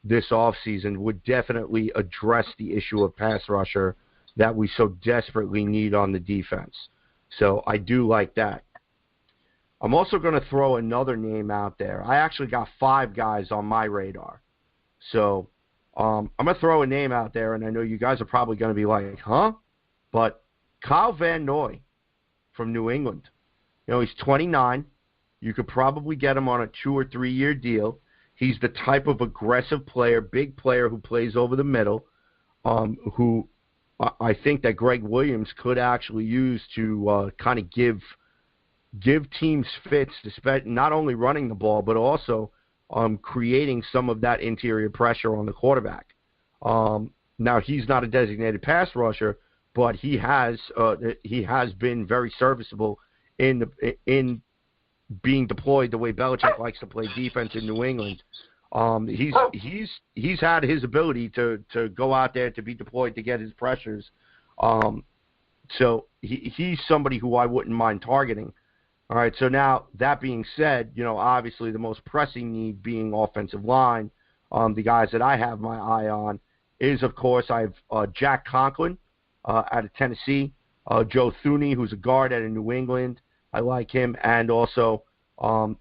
this offseason, would definitely address the issue of pass rusher that we so desperately need on the defense. So I do like that. I'm also going to throw another name out there. I actually got 5 guys on my radar. So I'm going to throw a name out there, and I know you guys are probably going to be like, huh? But Kyle Van Noy from New England. You know, he's 29. You could probably get him on a 2 or 3 year deal. He's the type of aggressive player, big player who plays over the middle, who I think that Greg Williams could actually use to kind of give teams fits, not only running the ball, but also creating some of that interior pressure on the quarterback. Now, he's not a designated pass rusher, but he has been very serviceable in being deployed the way Belichick likes to play defense in New England. He's had his ability to go out there, to be deployed, to get his pressures. So he's somebody who I wouldn't mind targeting. All right, so now that being said, you know, obviously the most pressing need being offensive line, the guys that I have my eye on is, of course, I have Jack Conklin out of Tennessee, Joe Thuney, who's a guard out of New England. I like him, and also, what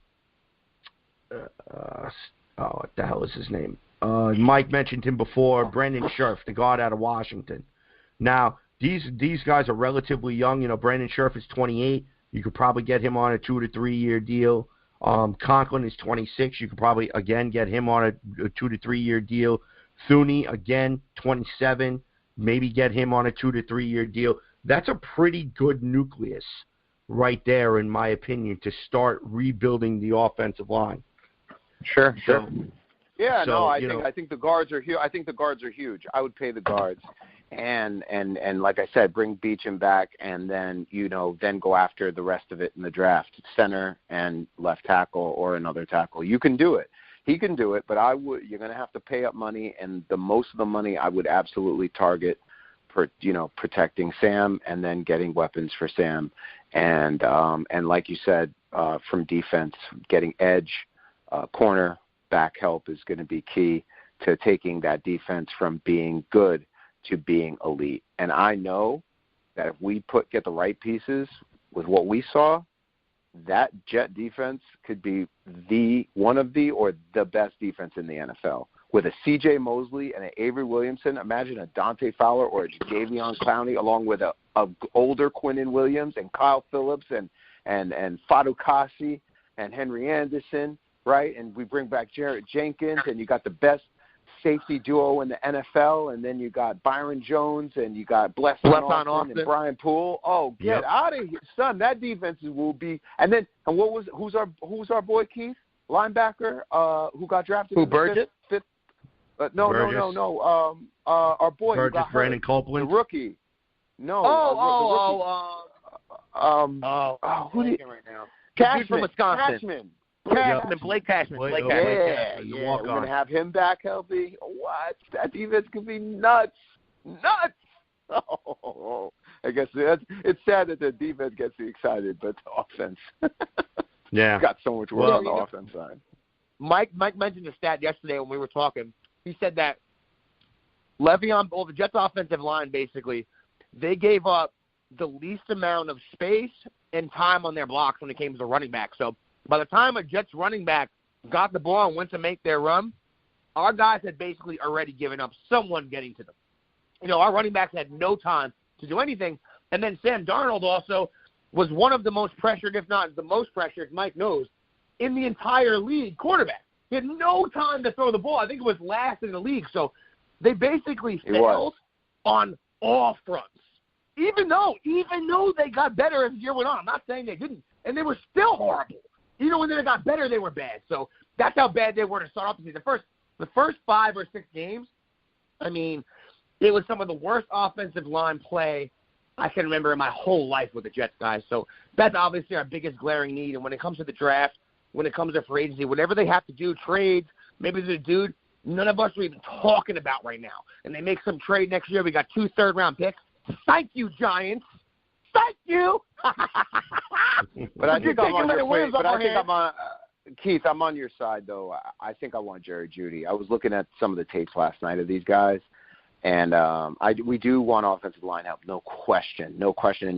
the hell is his name? Mike mentioned him before, Brandon Scherf, the guard out of Washington. Now, these guys are relatively young. You know, Brandon Scherf is 28. You could probably get him on a 2 to 3 year deal. Conklin is 26. You could probably, again, get him on a 2 to 3 year deal. Thuney, again, 27. Maybe get him on a 2 to 3 year deal. That's a pretty good nucleus right there, in my opinion, to start rebuilding the offensive line. Sure. Yeah, so, no, I think the guards are huge. I think the guards are huge. I would pay the guards, and like I said, bring Beecham back, and then then go after the rest of it in the draft, center and left tackle or another tackle. You can do it. He can do it, but you're going to have to pay up money, and the most of the money I would absolutely target protecting Sam and then getting weapons for Sam, and like you said, from defense, getting edge, corner back help is going to be key to taking that defense from being good to being elite. And I know that if we get the right pieces with what we saw, that Jet defense could be one of the best defense in the NFL. With a C.J. Mosley and an Avery Williamson, imagine a Dante Fowler or a Jadeveon Clowney, along with a older Quinnen Williams and Kyle Phillips and Fadu Kasi and Henry Anderson, right? And we bring back Jarrett Jenkins, and you got the best safety duo in the NFL, and then you got Byron Jones, and you got Blesson Austin and Brian Poole. Oh, get out of here, son! That defense will be. And who's our boy Keith, linebacker, who got drafted? Who, Burgess? Fifth. No. Our boy Burgess, who got Brandon hurt, Copeland, the rookie. No. Who do you right now? Cashman from Wisconsin. Blake Cashman. Yeah. We're going to have him back healthy. What? That defense could be nuts. Oh, I guess it's sad that the defense gets you excited, but the offense got so much work on the offense side. Mike mentioned the stat yesterday when we were talking. He said that the Jets' offensive line, basically, they gave up the least amount of space and time on their blocks when it came to the running back. So by the time a Jets running back got the ball and went to make their run, our guys had basically already given up someone getting to them. Our running backs had no time to do anything. And then Sam Darnold also was one of the most pressured, if not the most pressured, Mike knows, in the entire league quarterback. He had no time to throw the ball. I think it was last in the league. So they basically failed on all fronts. Even though they got better as the year went on. I'm not saying they didn't. And they were still horrible. Even when they got better, they were bad. So that's how bad they were to start off the season. The first 5 or 6 games, I mean, it was some of the worst offensive line play I can remember in my whole life with the Jets guys. So that's obviously our biggest glaring need. And when it comes to the draft, when it comes to free agency, whatever they have to do, trades, maybe there's a dude none of us are even talking about right now. And they make some trade next year. We got 2 third-round picks. Thank you, Giants. Thank you. But I think I'm on Keith, I'm on your side, though. I think I want Jerry Jeudy. I was looking at some of the tapes last night of these guys, And we do want offensive line help, no question.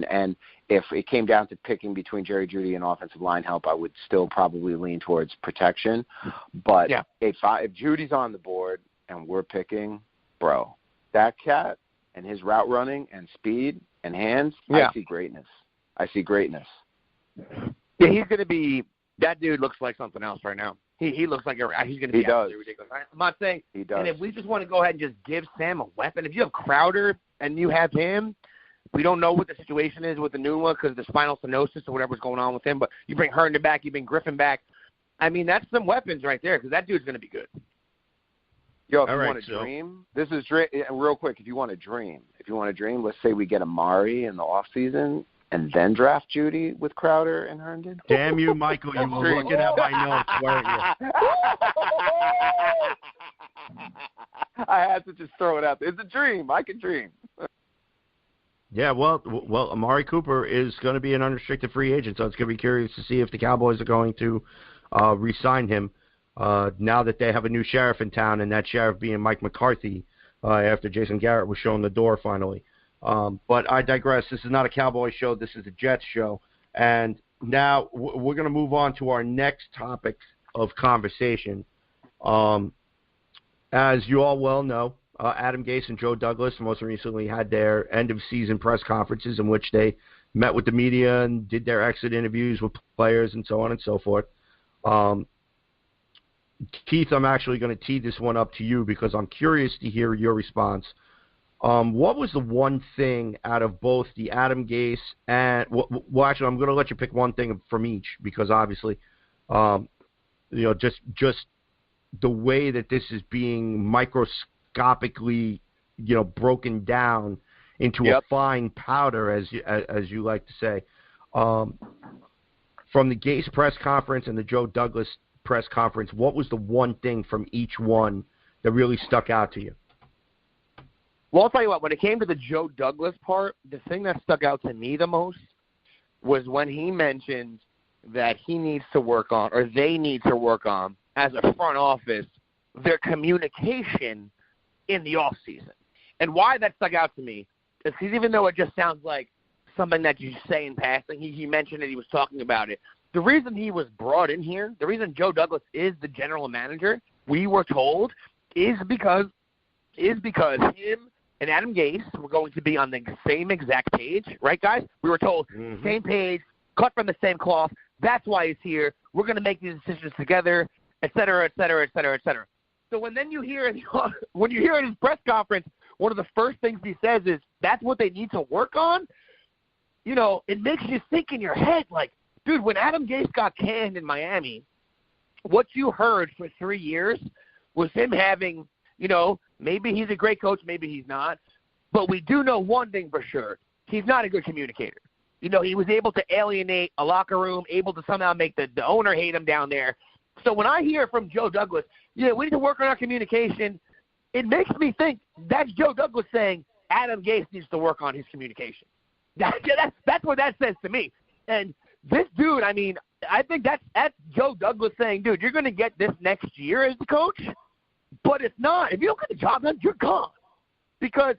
And if it came down to picking between Jerry Jeudy and offensive line help, I would still probably lean towards protection. But if Judy's on the board and we're picking, bro, that cat and his route running and speed and hands, I see greatness. Yeah, he's going to be – that dude looks like something else right now. He looks like he's going to be absolutely ridiculous. I'm not saying – he does. And if we just want to go ahead and just give Sam a weapon, if you have Crowder and you have him, we don't know what the situation is with the new one because of the spinal stenosis or whatever's going on with him, but you bring Herndon back, you bring Griffin back. I mean, that's some weapons right there because that dude's going to be good. Yo, if you want to dream, this is real quick. If you want to dream, let's say we get Amari in the off season and then draft Jeudy with Crowder and Herndon. Damn you, Michael! You were looking at my notes, weren't you? I had to just throw it out there. It's a dream. I can dream. Yeah, well, Amari Cooper is going to be an unrestricted free agent, so it's going to be curious to see if the Cowboys are going to re-sign him. Now that they have a new sheriff in town, and that sheriff being Mike McCarthy, after Jason Garrett was shown the door finally. But I digress. This is not a Cowboy show. This is a Jets show. And now we're going to move on to our next topic of conversation. As you all well know, Adam Gase and Joe Douglas most recently had their end-of-season press conferences in which they met with the media and did their exit interviews with players and so on and so forth. Keith, I'm actually going to tee this one up to you because I'm curious to hear your response. What was the one thing out of both the Adam Gase and well, actually, I'm going to let you pick one thing from each because obviously, just the way that this is being microscopically, broken down into a fine powder, as you like to say, from the Gase press conference and the Joe Douglas press conference, what was the one thing from each one that really stuck out to you? Well, I'll tell you what, when it came to the Joe Douglas part, the thing that stuck out to me the most was when he mentioned that he needs to work on, or they need to work on, as a front office, their communication in the offseason. And why that stuck out to me is because even though it just sounds like something that you say in passing, he mentioned it, he was talking about it. The reason he was brought in here, the reason Joe Douglas is the general manager, we were told, is because him and Adam Gase were going to be on the same exact page, right, guys? We were told, same page, cut from the same cloth. That's why he's here. We're going to make these decisions together, et cetera, et cetera, et cetera, et cetera. So when you hear in his press conference, one of the first things he says is that's what they need to work on, it makes you think in your head, like, dude, when Adam Gase got canned in Miami, what you heard for 3 years was him having, maybe he's a great coach, maybe he's not, but we do know one thing for sure. He's not a good communicator. He was able to alienate a locker room, able to somehow make the owner hate him down there. So when I hear from Joe Douglas, we need to work on our communication, it makes me think that's Joe Douglas saying Adam Gase needs to work on his communication. That's what that says to me. And this dude, I think that's Joe Douglas saying, dude, you're going to get this next year as the coach, but if not, if you don't get the job done, you're gone. Because,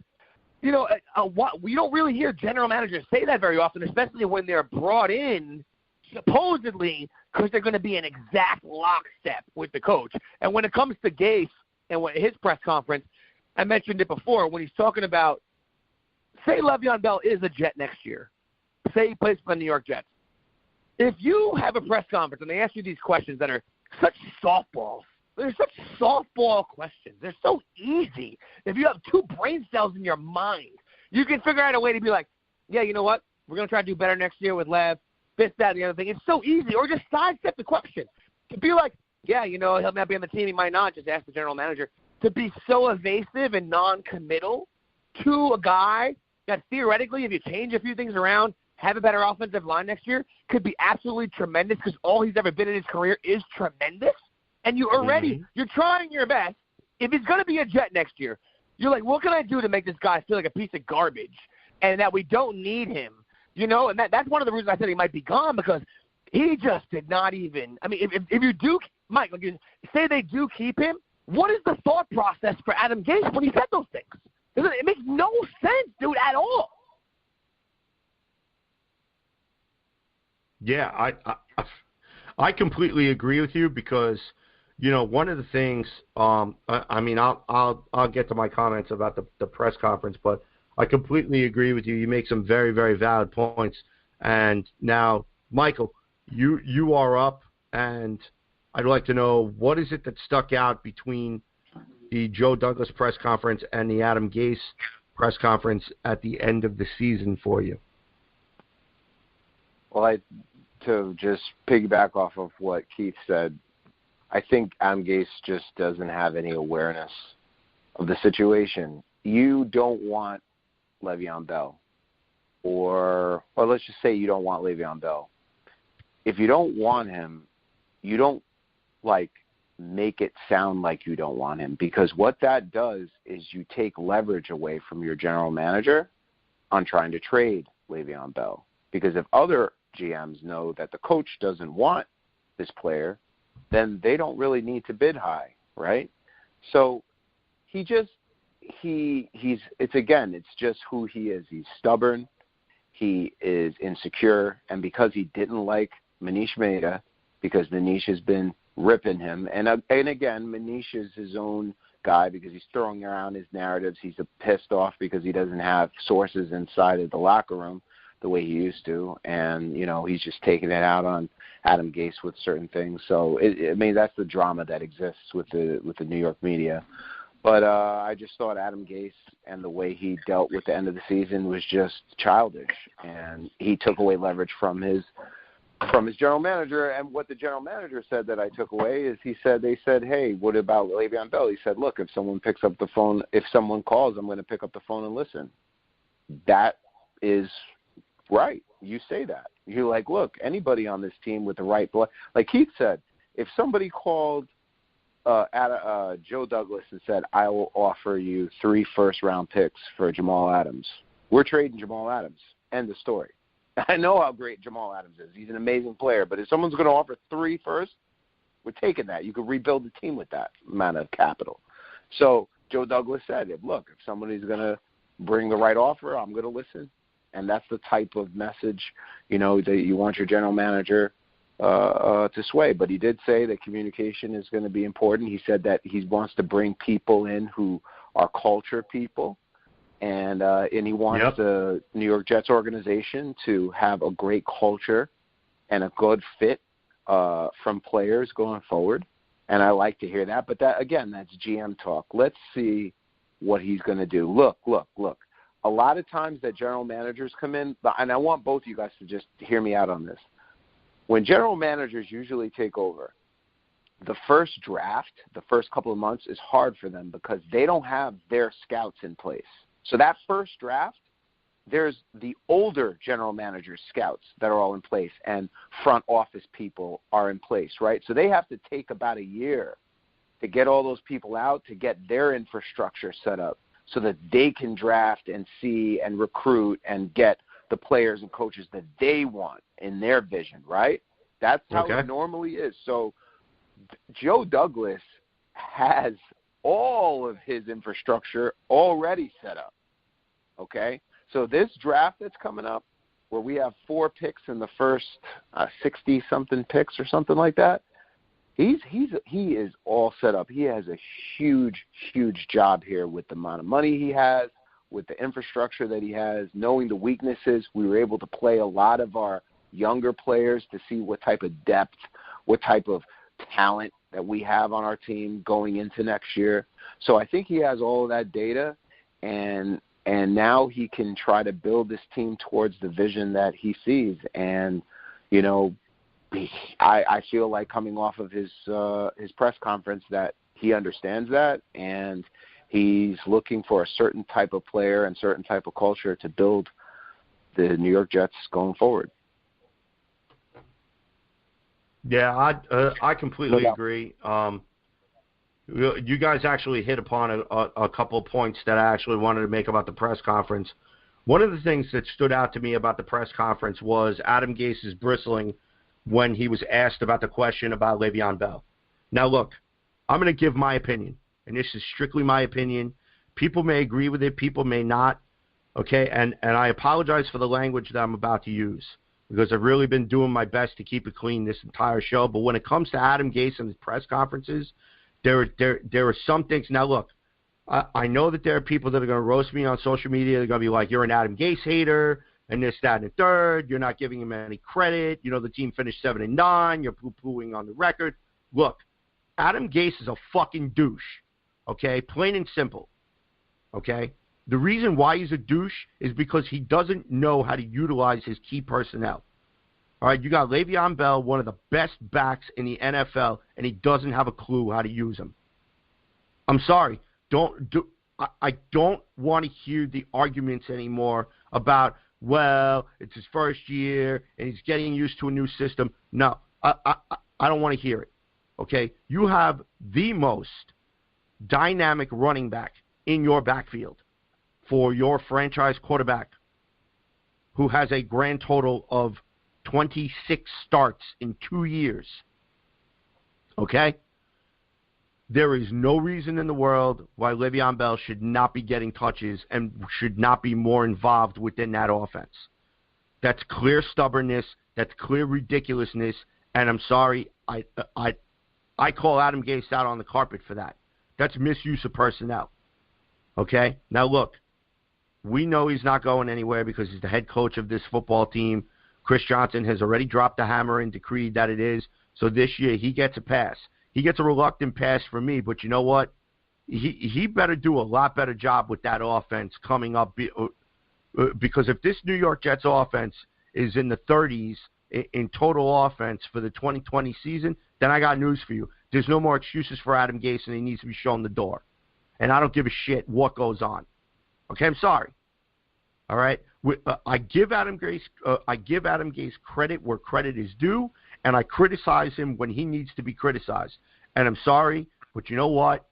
we don't really hear general managers say that very often, especially when they're brought in supposedly because they're going to be an exact lockstep with the coach. And when it comes to Gase and his press conference, I mentioned it before, when he's talking about, say Lev'eon Bell is a Jet next year. Say he plays for the New York Jets. If you have a press conference and they ask you these questions that are such softballs, they're such softball questions. They're so easy. If you have 2 brain cells in your mind, you can figure out a way to be like, yeah, you know what? We're going to try to do better next year with Lev, this, that, the other thing. It's so easy. Or just sidestep the question. To be like, yeah, he'll not be on the team. He might not. Just ask the general manager. To be so evasive and non-committal to a guy that theoretically, if you change a few things around, have a better offensive line next year, could be absolutely tremendous because all he's ever been in his career is tremendous. And you already, you're trying your best. If he's going to be a Jet next year, you're like, what can I do to make this guy feel like a piece of garbage and that we don't need him? And that's one of the reasons I said he might be gone because he just did not even – if you do – Mike, say they do keep him, what is the thought process for Adam Gase when he said those things? It makes no sense, dude, at all. Yeah, I completely agree with you because, one of the things, I'll get to my comments about the press conference, but I completely agree with you. You make some very, very valid points. And now, Michael, you are up, and I'd like to know, what is it that stuck out between the Joe Douglas press conference and the Adam Gase press conference at the end of the season for you? Well, to just piggyback off of what Keith said, I think Adam Gase just doesn't have any awareness of the situation. You don't want Lev'eon Bell, or let's just say you don't want Lev'eon Bell. If you don't want him, you don't make it sound like you don't want him, because what that does is you take leverage away from your general manager on trying to trade Lev'eon Bell. Because if other GMs know that the coach doesn't want this player, then they don't really need to bid high, right? So it's just who he is. He's stubborn. He is insecure. And because he didn't like Manish Mehta, because Manish has been ripping him, and again, Manish is his own guy because he's throwing around his narratives. He's pissed off because he doesn't have sources inside of the locker room the way he used to, and he's just taking it out on Adam Gase with certain things. So that's the drama that exists with the New York media. But I just thought Adam Gase and the way he dealt with the end of the season was just childish, and he took away leverage from his general manager. And what the general manager said that I took away is they said, hey, what about Lev'eon Bell? He said, look, if someone picks up the phone, if someone calls, I'm going to pick up the phone and listen. That is right. You say that. You're like, look, anybody on this team with the right blood, like Keith said, if somebody called Joe Douglas and said, I will offer you 3 first-round picks for Jamal Adams, we're trading Jamal Adams. End of story. I know how great Jamal Adams is. He's an amazing player. But if someone's going to offer 3 first, we're taking that. You could rebuild the team with that amount of capital. So Joe Douglas said, look, if somebody's going to bring the right offer, I'm going to listen. And that's the type of message, that you want your general manager to sway. But he did say that communication is going to be important. He said that he wants to bring people in who are culture people. And he wants the New York Jets organization to have a great culture and a good fit from players going forward. And I like to hear that. But that, again, that's GM talk. Let's see what he's going to do. Look. A lot of times that general managers come in, and I want both of you guys to just hear me out on this. When general managers usually take over, the first draft, the first couple of months is hard for them because they don't have their scouts in place. So that first draft, there's the older general manager scouts that are all in place, and front office people are in place, right? So they have to take about a year to get all those people out, to get their infrastructure set up so that they can draft and see and recruit and get the players and coaches that they want in their vision, right? That's how it normally is. So Joe Douglas has all of his infrastructure already set up, okay? So this draft that's coming up, where we have 4 picks in the first 60-something picks or something like that, he is all set up. He has a huge, huge job here with the amount of money he has, with the infrastructure that he has, knowing the weaknesses. We were able to play a lot of our younger players to see what type of depth, what type of talent that we have on our team going into next year. So I think he has all of that data, and now he can try to build this team towards the vision that he sees. And, I feel like coming off of his press conference that he understands that, and he's looking for a certain type of player and certain type of culture to build the New York Jets going forward. Yeah, I completely agree. You guys actually hit upon a couple of points that I actually wanted to make about the press conference. One of the things that stood out to me about the press conference was Adam Gase's bristling when he was asked about the question about Lev'eon Bell. Now, look, I'm going to give my opinion, and this is strictly my opinion. people may agree with it, people may not. Okay, and I apologize for the language that I'm about to use because I've really been doing my best to keep it clean this entire show. But when it comes to Adam Gase and his press conferences, there are some things. Now, look, I know that there are people that are going to roast me on social media. They're going to be like, you're an Adam Gase hater and this, that, and the third. You're not giving him any credit. You know, the team finished 7-9. You're poo-pooing on the record. Look, Adam Gase is a fucking douche, okay, plain and simple, okay? The reason why he's a douche is because he doesn't know how to utilize his key personnel. All right, you got Lev'eon Bell, one of the best backs in the NFL, and he doesn't have a clue how to use him. I'm sorry. I don't want to hear the arguments anymore about, well, it's his first year and he's getting used to a new system. No, I don't want to hear it. Okay, you have the most dynamic running back in your backfield for your franchise quarterback who has a grand total of 26 starts in 2 years. Okay? There is no reason in the world why Lev'eon Bell should not be getting touches and should not be more involved within that offense. That's clear stubbornness. That's clear ridiculousness. And I'm sorry, I call Adam Gase out on the carpet for that. That's misuse of personnel. Okay? Now, look, we know he's not going anywhere because he's the head coach of this football team. Chris Johnson has already dropped the hammer and decreed that it is. So this year he gets a pass. He gets a reluctant pass from me, but you know what? He better do a lot better job with that offense coming up because if this New York Jets offense is in the 30s in total offense for the 2020 season, then I got news for you. There's no more excuses for Adam Gase, and he needs to be shown the door. And I don't give a shit what goes on. Okay, I'm sorry. All right, I give Adam Gase credit where credit is due, and I criticize him when he needs to be criticized. And I'm sorry, but you know what?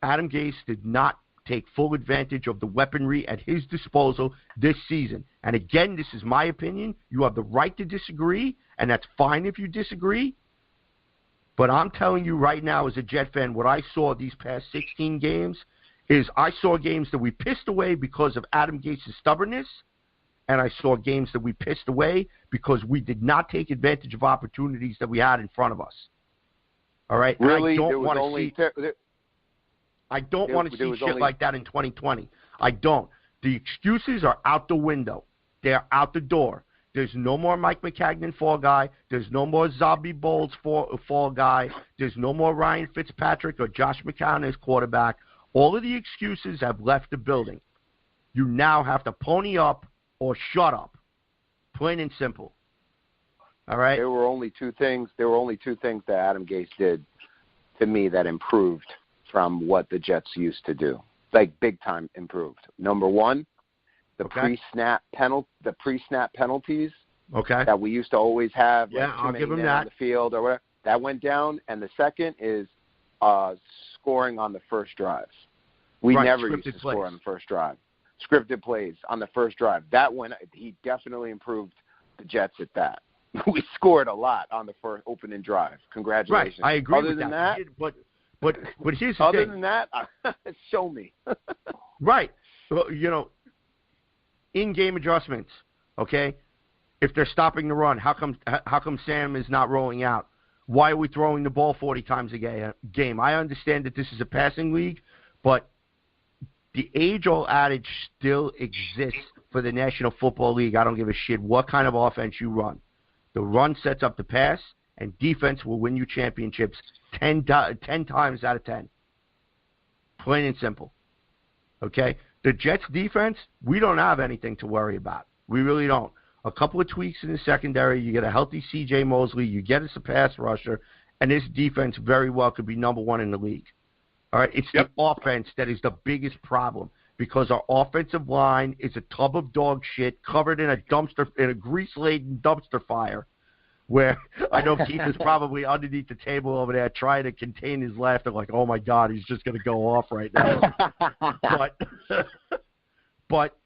Adam Gase did not take full advantage of the weaponry at his disposal this season. And again, this is my opinion. You have the right to disagree, and that's fine if you disagree. But I'm telling you right now as a Jet fan, what I saw these past 16 games is I saw games that we pissed away because of Adam Gase's stubbornness, and I saw games that we pissed away because we did not take advantage of opportunities that we had in front of us. All right? Really? I don't want to see shit like that in 2020. I don't. The excuses are out the window. They're out the door. There's no more Mike McCagnon fall guy. There's no more Zombie Bowles fall guy. There's no more Ryan Fitzpatrick or Josh McCown as quarterback. All of the excuses have left the building. You now have to pony up or shut up. Plain and simple. All right? There were only two things that Adam Gase did to me that improved from what the Jets used to do. Like big time improved. Number one, the pre-snap penalties that we used to always have. Yeah, like I'll give him that. On the field or whatever. That went down. And the second is scoring on the first drives. We never used to score on the first drive. Scripted plays on the first drive. He definitely improved the Jets at that. We scored a lot on the first opening drive. Congratulations. Right, I agree with that. But here's the other thing. than that, show me. Right. Well, you know, in-game adjustments, okay? If they're stopping the run, how come Sam is not rolling out? Why are we throwing the ball 40 times a game? I understand that this is a passing league, but the age-old adage still exists for the National Football League. I don't give a shit what kind of offense you run. The run sets up the pass, and defense will win you championships 10 times out of 10. Plain and simple. Okay? The Jets' defense, we don't have anything to worry about. We really don't. A couple of tweaks in the secondary, you get a healthy C.J. Mosley, you get us a pass rusher, and this defense very well could be number one in the league. All right? It's the offense that is the biggest problem because our offensive line is a tub of dog shit covered in a grease-laden dumpster fire where I know Keith is probably underneath the table over there trying to contain his laughter like, oh, my God, he's just going to go off right now. But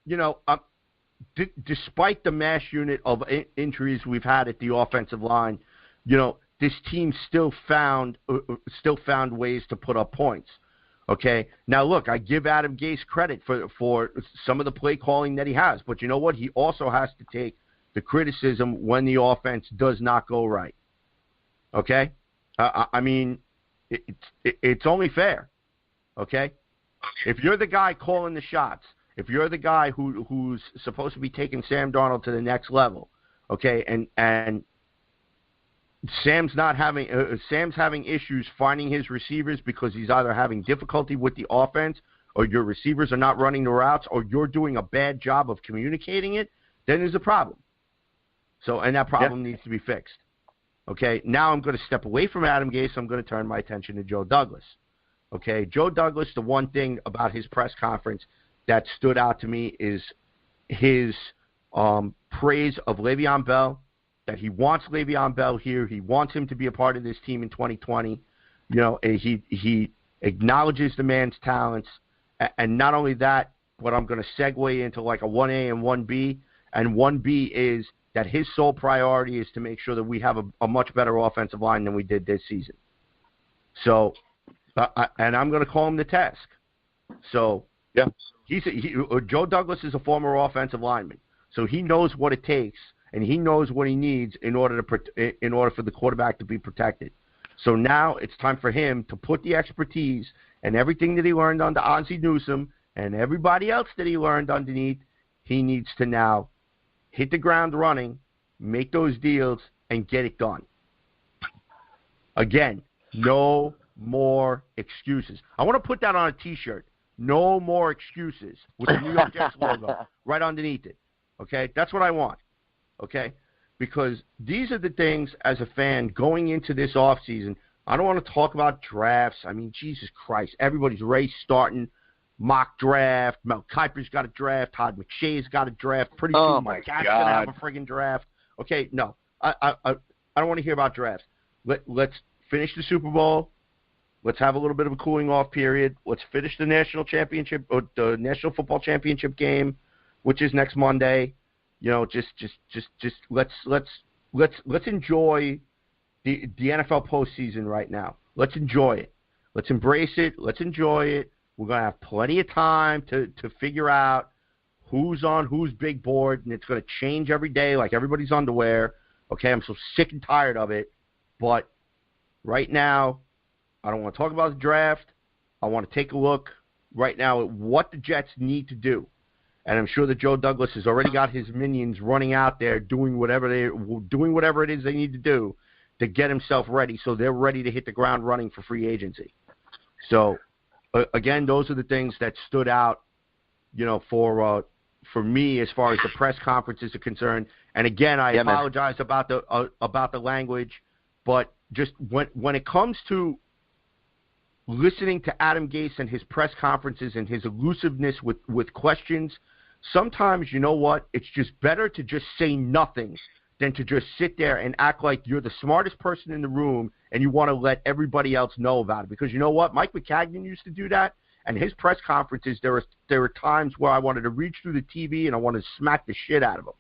you know, despite the mass unit of injuries we've had at the offensive line, you know, this team still found ways to put up points. Okay. Now, look, I give Adam Gase credit for some of the play calling that he has, but you know what? He also has to take the criticism when the offense does not go right. Okay? I mean, it's only fair. Okay? If you're the guy calling the shots, if you're the guy who's supposed to be taking Sam Darnold to the next level, okay, and Sam's having issues finding his receivers because he's either having difficulty with the offense, or your receivers are not running the routes, or you're doing a bad job of communicating it, then there's a problem. So, and that problem needs to be fixed. Okay, now I'm going to step away from Adam Gase. I'm going to turn my attention to Joe Douglas. Okay, Joe Douglas, the one thing about his press conference that stood out to me is his praise of Lev'eon Bell, that he wants Lev'eon Bell here. He wants him to be a part of this team in 2020. You know, he acknowledges the man's talents. And not only that, but I'm going to segue into like a 1A and 1B. And 1B is that his sole priority is to make sure that we have a much better offensive line than we did this season. So, and I'm going to call him the task. So, yeah, Joe Douglas is a former offensive lineman, so he knows what it takes, and he knows what he needs in order for the quarterback to be protected. So now it's time for him to put the expertise and everything that he learned under Ozzie Newsome and everybody else that he learned underneath. He needs to now hit the ground running, make those deals, and get it done. Again, no more excuses. I want to put that on a T-shirt. No more excuses with the New York Jets logo right underneath it. Okay? That's what I want. Okay? Because these are the things, as a fan, going into this offseason, I don't want to talk about drafts. I mean, Jesus Christ. Everybody's race starting. Mock draft. Mel Kiper's got a draft. Todd McShay's got a draft. Pretty soon, Mike Gatt's going to have a friggin' draft. Okay, no. I don't want to hear about drafts. Let's finish the Super Bowl. Let's have a little bit of a cooling off period. Let's finish the national championship, or the National Football Championship game, which is next Monday. You know, just let's enjoy the NFL postseason right now. Let's enjoy it. Let's embrace it. Let's enjoy it. We're gonna have plenty of time to figure out who's on whose big board, and it's gonna change every day like everybody's underwear. Okay, I'm so sick and tired of it. But right now, I don't want to talk about the draft. I want to take a look right now at what the Jets need to do. And I'm sure that Joe Douglas has already got his minions running out there doing whatever it is they need to do to get himself ready, so they're ready to hit the ground running for free agency. So, again, those are the things that stood out, you know, for me as far as the press conferences are concerned. And again, I apologize about the language, but just when it comes to listening to Adam Gase and his press conferences and his elusiveness with questions, sometimes, you know what, it's just better to just say nothing than to just sit there and act like you're the smartest person in the room and you want to let everybody else know about it. Because you know what, Mike McCagnon used to do that, and his press conferences, there were times where I wanted to reach through the TV and I wanted to smack the shit out of him.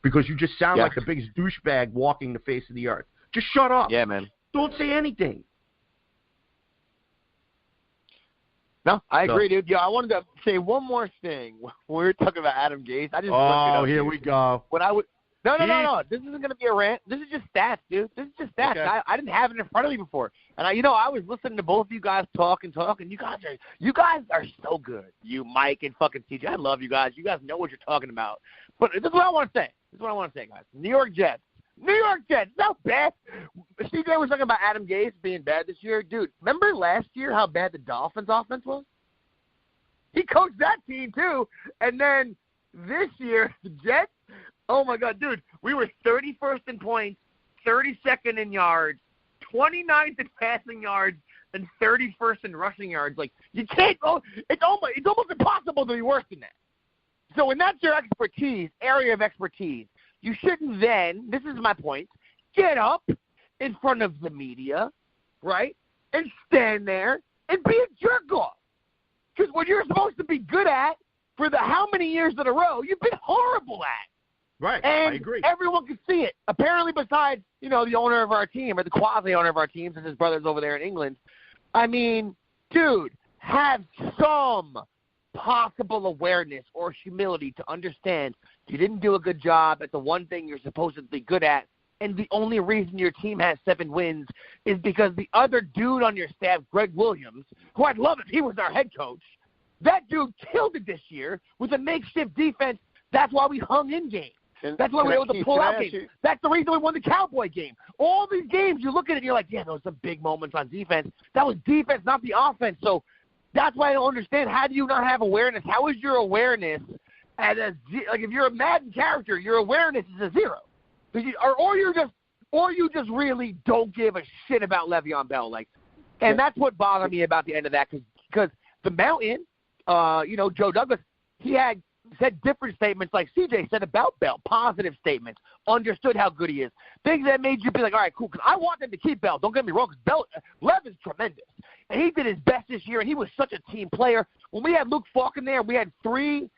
Because you just sound like the biggest douchebag walking the face of the earth. Just shut up. Yeah, man. Don't say anything. No, I agree, dude. Yeah, I wanted to say one more thing. When we were talking about Adam Gase, I just here we go. When I would no. This isn't going to be a rant. This is just stats, dude. This is just stats. Okay. I didn't have it in front of me before, and I was listening to both of you guys talk, and you guys are so good. You, Mike, and fucking TJ. I love you guys. You guys know what you're talking about. But this is what I want to say. Guys. New York Jets. Not bad. CJ was talking about Adam Gase being bad this year. Dude, remember last year how bad the Dolphins' offense was? He coached that team, too. And then this year, the Jets, oh, my God, dude, we were 31st in points, 32nd in yards, 29th in passing yards, and 31st in rushing yards. Like, you can't go – it's almost impossible to be worse than that. So when that's your area of expertise, you shouldn't then, this is my point, get up in front of the media, right, and stand there and be a jerk off. Because what you're supposed to be good at for the how many years in a row, you've been horrible at. Right, and I agree. Everyone can see it. Apparently, besides, the owner of our team, or the quasi-owner of our team, and his brother's over there in England. I mean, dude, have some possible awareness or humility to understand you didn't do a good job at the one thing you're supposedly good at, and the only reason your team has 7 wins is because the other dude on your staff, Greg Williams, who I'd love if he was our head coach, that dude killed it this year with a makeshift defense. That's why we hung in games. That's why we were able to pull out games. That's the reason we won the Cowboy game. All these games, you look at it and you're like, yeah, those are some big moments on defense. That was defense, not the offense. So that's why I don't understand. How do you not have awareness? How is your awareness at like if you're a Madden character, your awareness is a 0. Or you just really don't give a shit about Lev'eon Bell. Like, and that's what bothered me about the end of that because the Mountain, Joe Douglas, he had said different statements like CJ said about Bell, positive statements, understood how good he is, things that made you be like, all right, cool, because I want them to keep Bell. Don't get me wrong, because Lev is tremendous, and he did his best this year, and he was such a team player. When we had Luke Falk in there, we had 3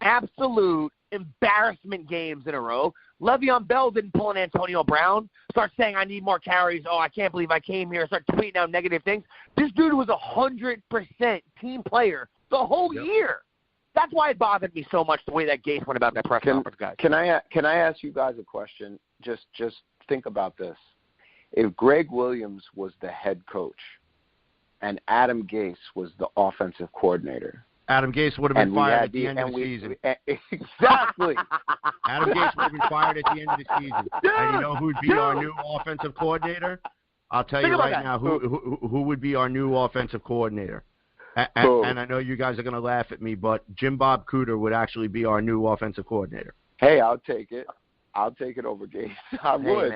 absolute embarrassment games in a row. Lev'eon Bell didn't pull an Antonio Brown, start saying I need more carries. Oh, I can't believe I came here, start tweeting out negative things. This dude was 100% team player the whole year. That's why it bothered me so much the way that Gase went about that press conference, guys. Can I ask you guys a question? Just think about this. If Greg Williams was the head coach and Adam Gase was the offensive coordinator, Adam Gase would have been fired at the end of the season. Exactly. Adam Gase would have been fired at the end of the season. And you know who would be our new offensive coordinator? I'll tell you right now who would be our new offensive coordinator. And I know you guys are going to laugh at me, but Jim Bob Cooter would actually be our new offensive coordinator. Hey, I'll take it. I'll take it over Gase. I would.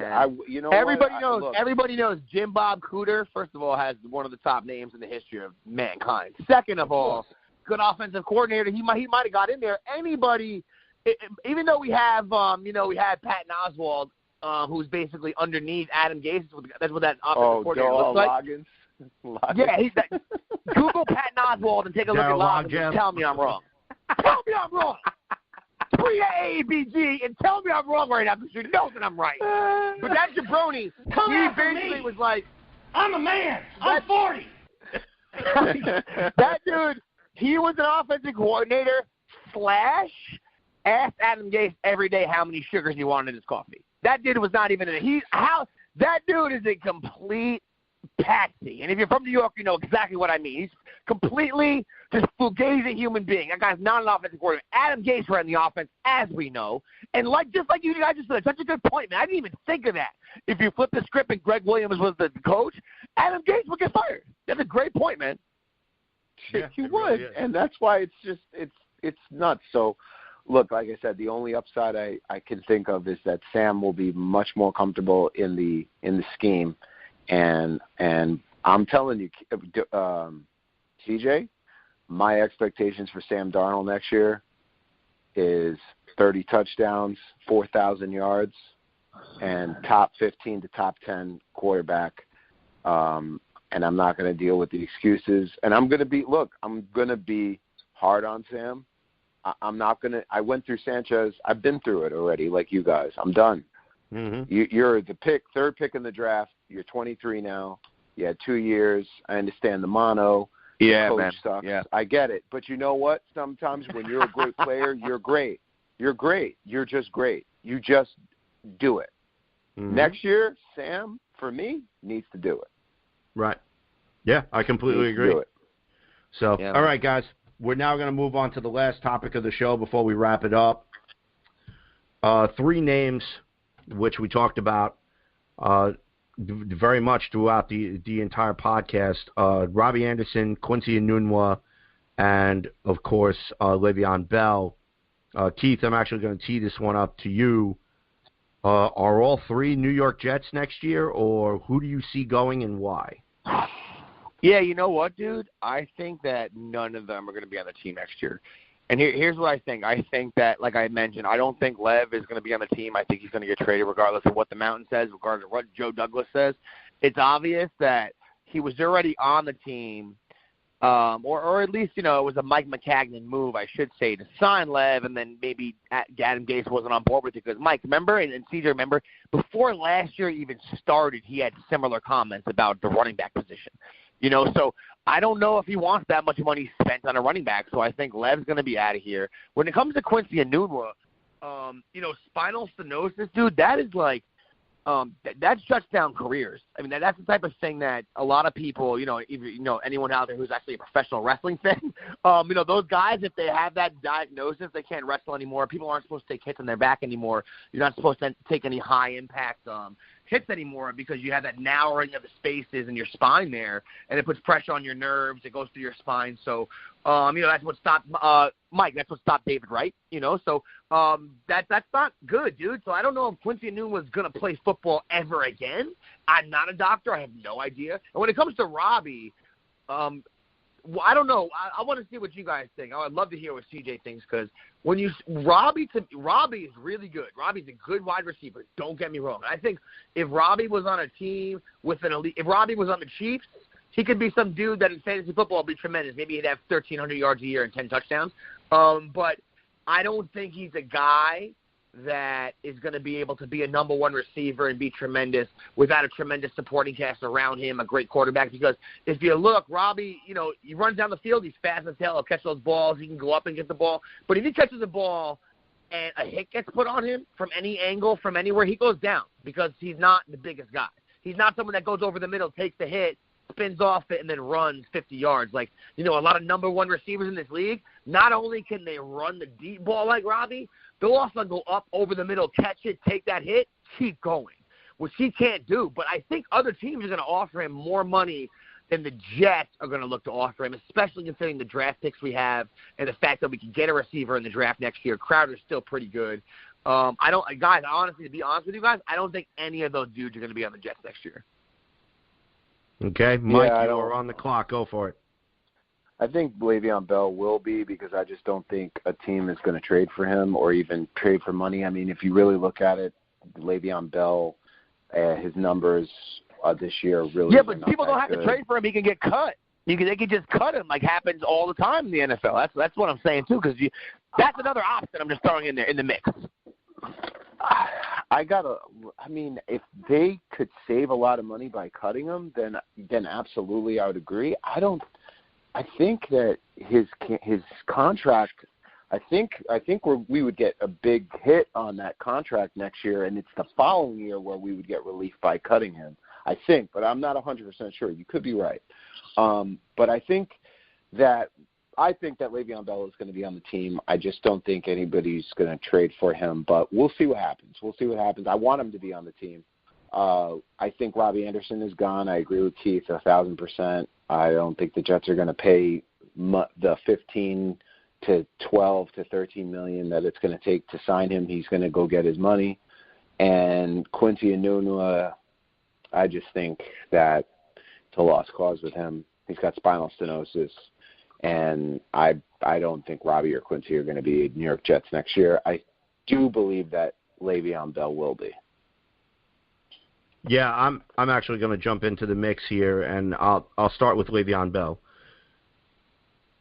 Everybody knows Jim Bob Cooter, first of all, has one of the top names in the history of mankind. Second of all, good offensive coordinator. He might have got in there. Anybody, even though we have, we had Patton Oswalt, who's basically underneath Adam Gase. That's what that offensive coordinator looks like. Yeah, he's that. Google Patton Oswalt and take a look at Loggins and tell me I'm wrong. Tell me I'm wrong. Tweet at A.E.B.G. and tell me I'm wrong right now because you know that I'm right. But that jabroni, he basically was like, I'm a man. I'm 40. That dude, he was an offensive coordinator / asked Adam Gase every day how many sugars he wanted in his coffee. That dude was not even that dude is a complete patsy. And if you're from New York, you know exactly what I mean. He's completely just fugazi human being. That guy's not an offensive coordinator. Adam Gase ran the offense, as we know. And just like you guys just said, such a good point, man. I didn't even think of that. If you flip the script and Greg Williams was the coach, Adam Gase would get fired. That's a great point, man. Yeah, he would. Really, and that's why it's nuts. So, look, like I said, the only upside I can think of is that Sam will be much more comfortable in the scheme. And I'm telling you, CJ, my expectations for Sam Darnold next year is 30 touchdowns, 4,000 yards, and top 15 to top 10 quarterback. And I'm not going to deal with the excuses. And I'm going to be hard on Sam. I went through Sanchez. I've been through it already, like you guys. I'm done. Mm-hmm. You're the third pick in the draft. You're 23 now. You had 2 years. I understand the mono. Yeah, the coach man. Sucks. Yeah. I get it. But you know what? Sometimes when you're a great player, you're great. You're great. You're just great. You just do it. Mm-hmm. Next year, Sam, for me, needs to do it. Right. Yeah, I completely agree. Do it. So, yeah, all right, guys. We're now going to move on to the last topic of the show before we wrap it up. 3 names which we talked about very much throughout the entire podcast. Robby Anderson, Quincy Enunwa, and, of course, Lev'eon Bell. Keith, I'm actually going to tee this one up to you. Are all 3 New York Jets next year, or who do you see going and why? Yeah, you know what, dude? I think that none of them are going to be on the team next year. And here's what I think. I think that, like I mentioned, I don't think Lev is going to be on the team. I think he's going to get traded regardless of what the Mountain says, regardless of what Joe Douglas says. It's obvious that he was already on the team, or at least, it was a Mike McCagnon move, I should say, to sign Lev, and then maybe Adam Gase wasn't on board with it because Mike, remember, and CJ, remember, before last year even started, he had similar comments about the running back position. So I don't know if he wants that much money spent on a running back, so I think Lev's going to be out of here. When it comes to Quincy Enunwa, spinal stenosis, dude, that is like that shuts down careers. I mean, that's the type of thing that a lot of people, anyone out there who's actually a professional wrestling fan, those guys, if they have that diagnosis, they can't wrestle anymore. People aren't supposed to take hits on their back anymore. You're not supposed to take any high-impact hits anymore because you have that narrowing of the spaces in your spine there, and it puts pressure on your nerves. It goes through your spine. So, that's what stopped Mike. That's what stopped David Wright. So that's not good, dude. So I don't know if Quincy Enunwa is going to play football ever again. I'm not a doctor. I have no idea. And when it comes to Robby, I don't know. I want to see what you guys think. I'd love to hear what CJ thinks because Robby is really good. Robby's a good wide receiver. Don't get me wrong. I think if Robby was on a team with an elite, if Robby was on the Chiefs, he could be some dude that in fantasy football would be tremendous. Maybe he'd have 1,300 yards a year and 10 touchdowns. But I don't think he's a guy that is going to be able to be a number one receiver and be tremendous without a tremendous supporting cast around him, a great quarterback. Because if you look, Robby, he runs down the field. He's fast as hell. He'll catch those balls. He can go up and get the ball. But if he catches a ball and a hit gets put on him from any angle, from anywhere, he goes down because he's not the biggest guy. He's not someone that goes over the middle, takes the hit, spins off it, and then runs 50 yards. Like, a lot of number one receivers in this league, not only can they run the deep ball like Robby, they'll also go up over the middle, catch it, take that hit, keep going, which he can't do. But I think other teams are going to offer him more money than the Jets are going to look to offer him, especially considering the draft picks we have and the fact that we can get a receiver in the draft next year. Crowder's still pretty good. Honestly, to be honest with you guys, I don't think any of those dudes are going to be on the Jets next year. Okay, Mike, you are on the clock. Go for it. I think Lev'eon Bell will be because I just don't think a team is going to trade for him or even trade for money. I mean, if you really look at it, Lev'eon Bell, his numbers this year really but people don't have to trade for him. He can get cut. They can just cut him like happens all the time in the NFL. That's what I'm saying, too, because that's another option I'm just throwing in there in the mix. If they could save a lot of money by cutting him, then absolutely I would agree. I think that his contract, I think we would get a big hit on that contract next year, and it's the following year where we would get relief by cutting him. I think, but I'm not 100% sure. You could be right. But I think that Lev'eon Bell is going to be on the team. I just don't think anybody's going to trade for him, but we'll see what happens. I want him to be on the team. I think Robbie Anderson is gone. I agree with Keith 1,000%. I don't think the Jets are going to pay the 15 to 12 to 13 million that it's going to take to sign him. He's going to go get his money. And Quincy Enunwa, I just think that it's a lost cause with him. He's got spinal stenosis. And I don't think Robbie or Quincy are going to be New York Jets next year. I do believe that Lev'eon Bell will be. Yeah, I'm actually going to jump into the mix here, and I'll start with Lev'eon Bell.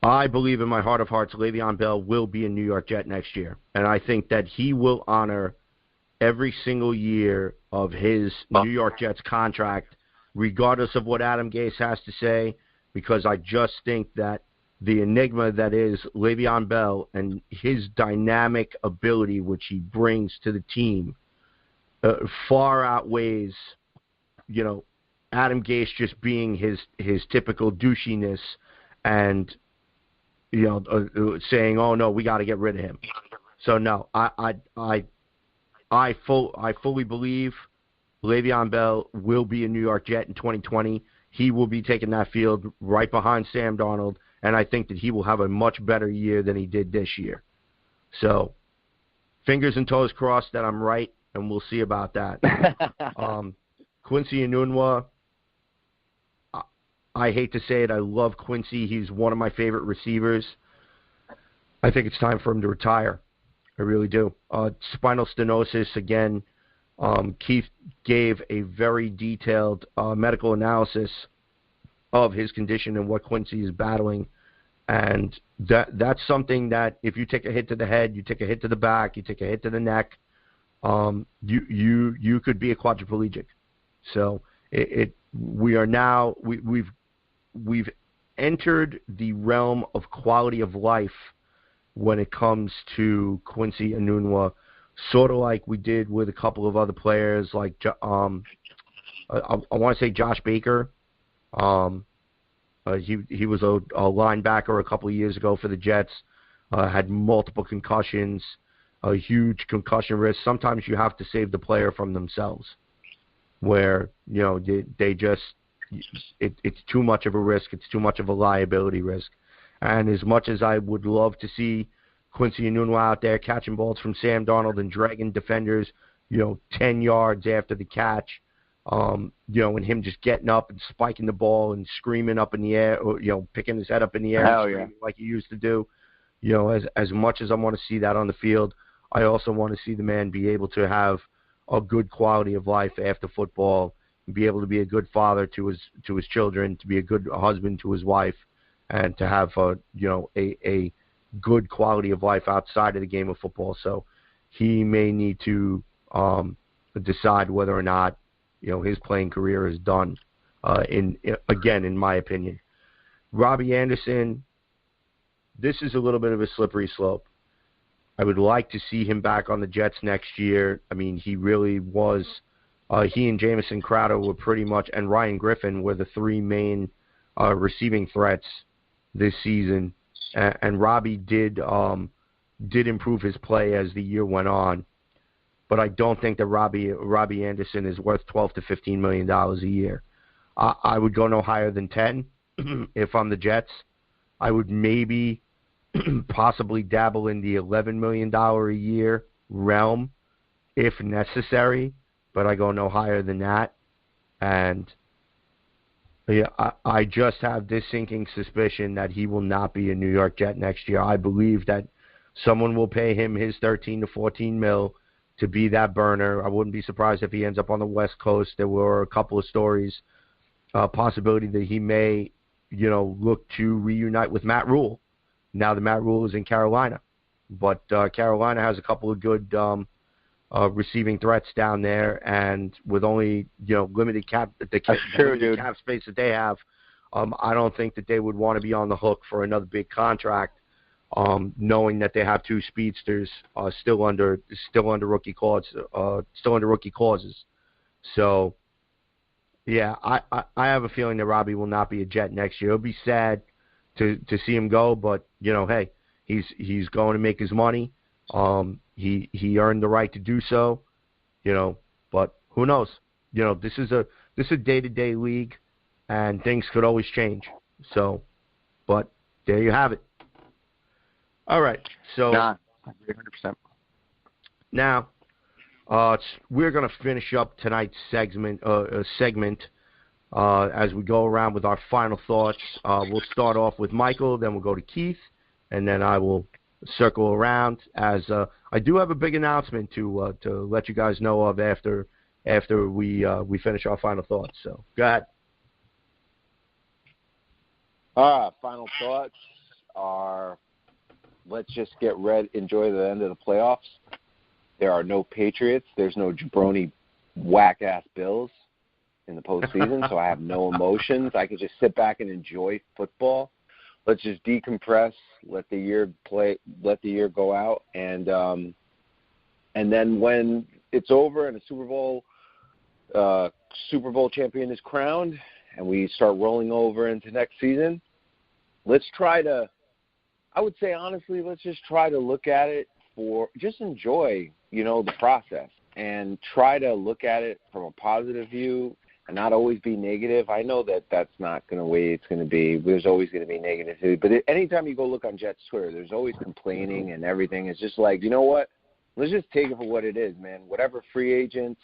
I believe in my heart of hearts Lev'eon Bell will be a New York Jet next year, and I think that he will honor every single year of his New York Jets contract, regardless of what Adam Gase has to say, because I just think that the enigma that is Lev'eon Bell and his dynamic ability, which he brings to the team, far outweighs, Adam Gase just being his typical douchiness and, saying, "Oh no, we got to get rid of him." So no, I fully believe Lev'eon Bell will be a New York Jet in 2020. He will be taking that field right behind Sam Darnold, and I think that he will have a much better year than he did this year. So, fingers and toes crossed that I'm right, and we'll see about that. Quincy Enunwa, I hate to say it, I love Quincy. He's one of my favorite receivers. I think it's time for him to retire. I really do. Spinal stenosis, again, Keith gave a very detailed medical analysis of his condition and what Quincy is battling. And that's something that if you take a hit to the head, you take a hit to the back, you take a hit to the neck, you could be a quadriplegic. So we've we've entered the realm of quality of life when it comes to Quincy Enunwa, sort of like we did with a couple of other players, like I want to say Josh Baker. He was a linebacker a couple of years ago for the Jets. Had multiple concussions, a huge concussion risk. Sometimes you have to save the player from themselves, where they just it's too much of a risk. It's too much of a liability risk. And as much as I would love to see Quincy Enunwa out there catching balls from Sam Darnold and dragging defenders, 10 yards after the catch, and him just getting up and spiking the ball and screaming up in the air, or, picking his head up in the air and screaming like he used to do. As much as I want to see that on the field, I also want to see the man be able to have a good quality of life after football, and be able to be a good father to his children, to be a good husband to his wife, and to have a good quality of life outside of the game of football. So he may need to decide whether or not his playing career is done. In my opinion, Robby Anderson, this is a little bit of a slippery slope. I would like to see him back on the Jets next year. I mean, he really was. He and Jamison Crowder were pretty much, and Ryan Griffin were the three main receiving threats this season. And Robby did improve his play as the year went on. But I don't think that Robby Anderson is worth $12 to $15 million a year. I would go no higher than 10 if I'm the Jets. I would maybe possibly dabble in the $11 million a year realm if necessary, but I go no higher than that. And I just have this sinking suspicion that he will not be a New York Jet next year. I believe that someone will pay him his 13 to 14 mil to be that burner. I wouldn't be surprised if he ends up on the West Coast. There were a couple of stories, possibility that he may, look to reunite with Matt Rule. Now that Matt Rule is in Carolina. But Carolina has a couple of good receiving threats down there, and with only limited cap space that they have, I don't think that they would want to be on the hook for another big contract, knowing that they have two speedsters still under rookie clauses. So, yeah, I have a feeling that Robby will not be a Jet next year. It'll be sad to see him go, but hey, he's going to make his money. He earned the right to do so, but who knows? This is a day-to-day league, and things could always change. So, but there you have it. All right. So 100%. Now, we're going to finish up tonight's segment as we go around with our final thoughts. We'll start off with Michael, then we'll go to Keith, and then I will circle around, as I do have a big announcement to let you guys know of after we finish our final thoughts. So go ahead. Final thoughts are, let's just get ready, enjoy the end of the playoffs. There are no Patriots. There's no jabroni whack-ass Bills in the postseason, so I have no emotions. I can just sit back and enjoy football. Let's just decompress, let the year go out, and then when it's over and a Super Bowl champion is crowned, and we start rolling over into next season, let's try to, I would say honestly, let's just try to look at it just enjoy, the process, and try to look at it from a positive view and not always be negative. I know that that's not going to way it's going to be. There's always going to be negativity. But anytime you go look on Jets Twitter, there's always complaining and everything. It's just like, you know what? Let's just take it for what it is, man. Whatever free agents,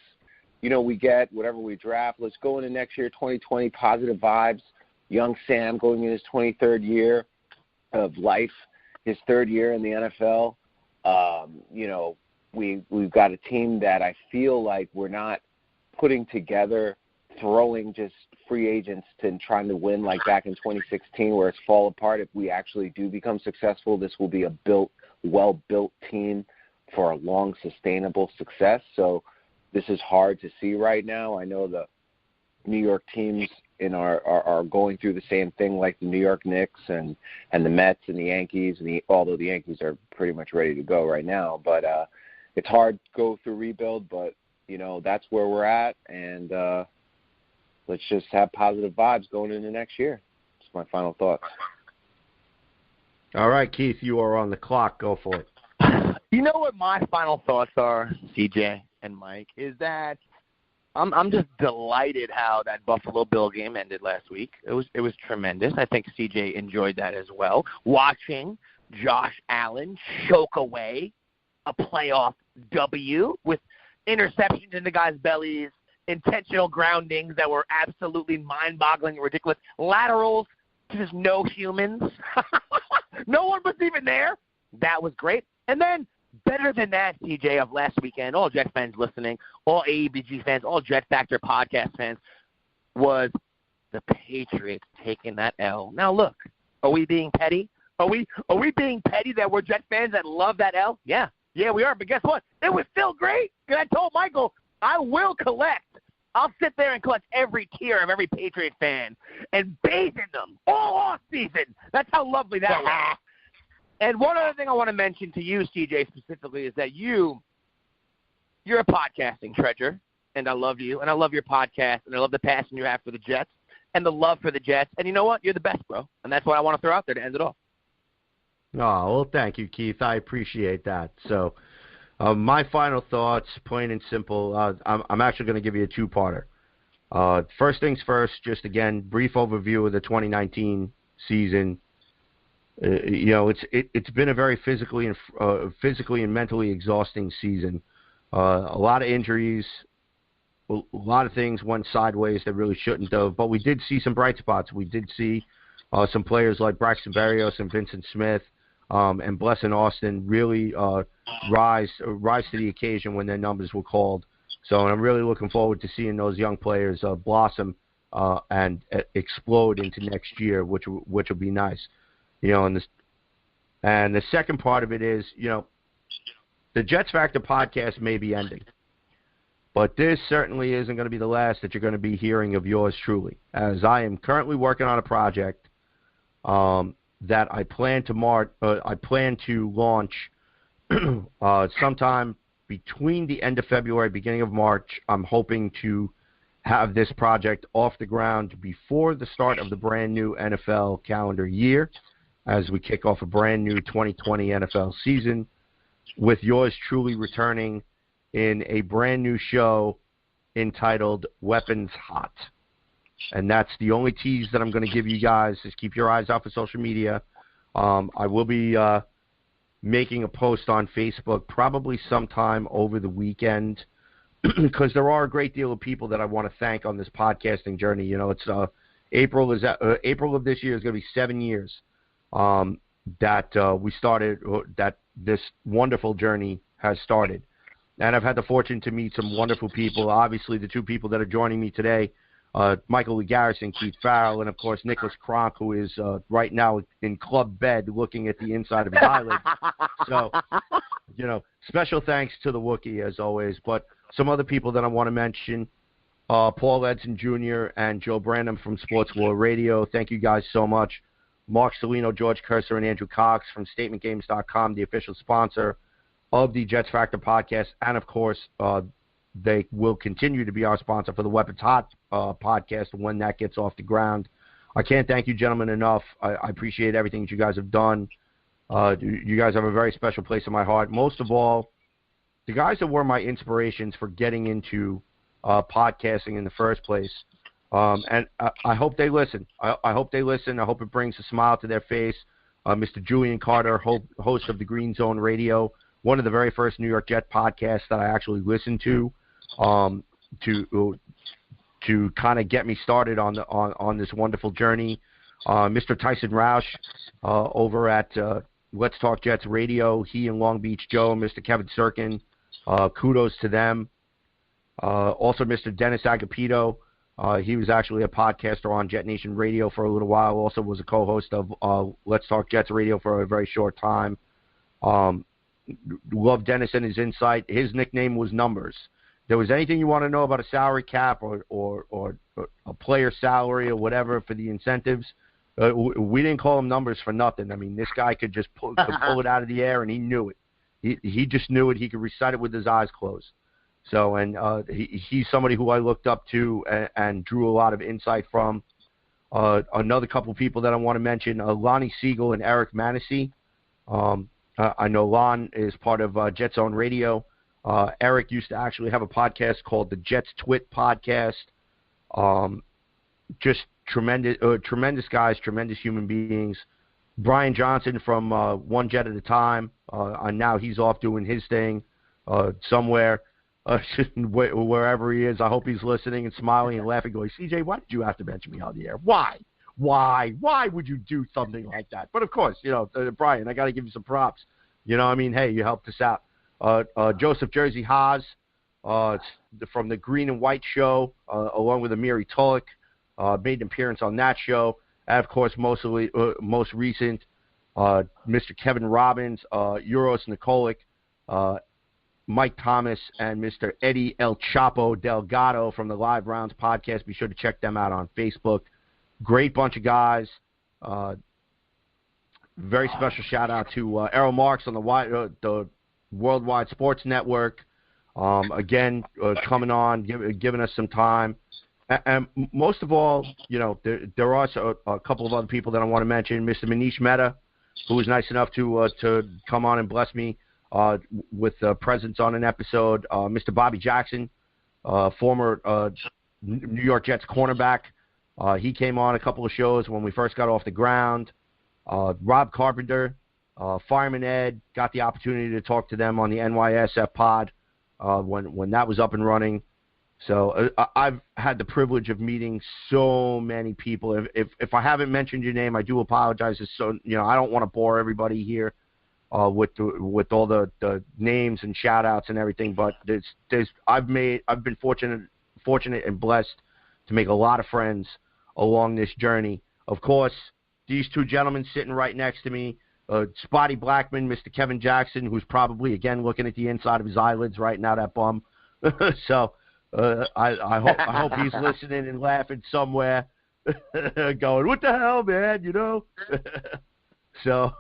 we get, whatever we draft, let's go into next year, 2020, positive vibes. Young Sam going in his 23rd year of life, his third year in the NFL. We've got a team that I feel like we're not putting together, throwing just free agents and trying to win like back in 2016 where it's fall apart. If we actually do become successful, this will be a well-built team for a long, sustainable success. So this is hard to see right now. I know the New York teams are going through the same thing like the New York Knicks and the Mets and the Yankees, although the Yankees are pretty much ready to go right now. But it's hard to go through rebuild, but, that's where we're at, and let's just have positive vibes going into next year. That's my final thoughts. All right, Keith, you are on the clock. Go for it. You know what my final thoughts are, CJ and Mike, is that I'm just delighted how that Buffalo Bill game ended last week. It was tremendous. I think CJ enjoyed that as well. Watching Josh Allen choke away a playoff W with interceptions into guys' bellies, intentional groundings that were absolutely mind-boggling and ridiculous, laterals to just no humans. No one was even there. That was great. And then, better than that, CJ, of last weekend, all Jet fans listening, all A.E.B.G fans, all Jet Factor podcast fans, was the Patriots taking that L. Now, look, are we being petty? Are we being petty that we're Jet fans that love that L? Yeah, we are. But guess what? It was still great. Because I told Michael, I'll sit there and collect every tear of every Patriot fan and bathe in them all off season. That's how lovely that was. And one other thing I want to mention to you, CJ, specifically, is that you're a podcasting treasure, and I love you, and I love your podcast, and I love the passion you have for the Jets and the love for the Jets. And you know what? You're the best, bro. And that's what I want to throw out there to end it off. Oh, well, thank you, Keith. I appreciate that. So my final thoughts, plain and simple, I'm actually going to give you a two-parter. First things first, just, again, brief overview of the 2019 season. It's been a very physically and mentally exhausting season. A lot of injuries, a lot of things went sideways that really shouldn't have. But we did see some bright spots. We did see some players like Braxton Berrios and Vincent Smith and Blesson Austin really rise to the occasion when their numbers were called. So I'm really looking forward to seeing those young players blossom and explode into next year, which will be nice. And the second part of it is, the Jets Factor podcast may be ending, but this certainly isn't going to be the last that you're going to be hearing of yours truly, as I am currently working on a project that I plan to launch sometime between the end of February, beginning of March. I'm hoping to have this project off the ground before the start of the brand new NFL calendar year, as we kick off a brand new 2020 NFL season, with yours truly returning in a brand new show entitled Weapons Hot. And that's the only tease that I'm going to give you guys. Just keep your eyes out for social media. I will be making a post on Facebook probably sometime over the weekend, because there are a great deal of people that I want to thank on this podcasting journey. It's April of this year is going to be 7 years that we started, that this wonderful journey has started. And I've had the fortune to meet some wonderful people. Obviously, the two people that are joining me today, Michael Lagares and Keith Farrell, and, of course, Nicholas Kronk, who is right now in club bed looking at the inside of his eyelid. So, special thanks to the Wookiee, as always. But some other people that I want to mention, Paul Edson Jr. and Joe Brandon from Sports Law Radio. Thank you guys so much. Mark Salino, George Cursor, and Andrew Cox from StatementGames.com, the official sponsor of the Jets Factor podcast. And, of course, they will continue to be our sponsor for the Weapons Hot podcast when that gets off the ground. I can't thank you, gentlemen, enough. I appreciate everything that you guys have done. You guys have a very special place in my heart. Most of all, the guys that were my inspirations for getting into podcasting in the first place. And I hope they listen. I hope they listen. I hope it brings a smile to their face. Mr. Julian Carter, host of the Green Zone Radio, one of the very first New York Jet podcasts that I actually listened to kind of get me started on this wonderful journey. Mr. Tyson Roush over at Let's Talk Jets Radio, he and Long Beach Joe, Mr. Kevin Sirkin, kudos to them. Also, Mr. Dennis Agapito. He was actually a podcaster on Jet Nation Radio for a little while. Also was a co-host of Let's Talk Jets Radio for a very short time. Love Dennis and his insight. His nickname was Numbers. there was anything you want to know about a salary cap or a player salary or whatever for the incentives, we didn't call him numbers for nothing. I mean, this guy could just pull it out of the air, and he knew it. He just knew it. He could recite it with his eyes closed. So, and he's somebody who I looked up to and drew a lot of insight from. Another couple of people that I want to mention, Lonnie Siegel and Eric Manisey. I know Lon is part of Jets Own Radio. Eric used to actually have a podcast called the Jets Twit Podcast. Just tremendous guys, tremendous human beings. Brian Johnson from One Jet at a Time, and now he's off doing his thing somewhere, wherever he is. I hope he's listening and smiling and laughing, going, CJ, why did you have to mention me on the air? Why? Why would you do something like that? But, of course, Brian, I got to give you some props. I mean, hey, you helped us out. Joseph Jersey Haas from the Green and White Show, along with Amiri Tulloch, made an appearance on that show. And, of course, most recent, Mr. Kevin Robbins, Euros Nikolic, Mike Thomas, and Mr. Eddie El Chapo Delgado from the Live Rounds podcast. Be sure to check them out on Facebook. Great bunch of guys. Very special shout-out to Errol Marks on the Worldwide Sports Network. Again, coming on, giving us some time. And most of all, there are a couple of other people that I want to mention. Mr. Manish Mehta, who was nice enough to come on and bless me with a presence on an episode. Mr. Bobby Jackson, former New York Jets cornerback. He came on a couple of shows when we first got off the ground. Rob Carpenter, Fireman Ed, got the opportunity to talk to them on the NYSF pod when that was up and running. So I've had the privilege of meeting so many people. If I haven't mentioned your name, I do apologize. I don't want to bore everybody here with all the names and shout outs and everything. But I've been fortunate and blessed to make a lot of friends along this journey. Of course, these two gentlemen sitting right next to me, Spotty Blackman, Mr. Kevin Jackson, who's probably again looking at the inside of his eyelids right now, that bum. So. I hope he's listening and laughing somewhere, going, "What the hell, man?" So,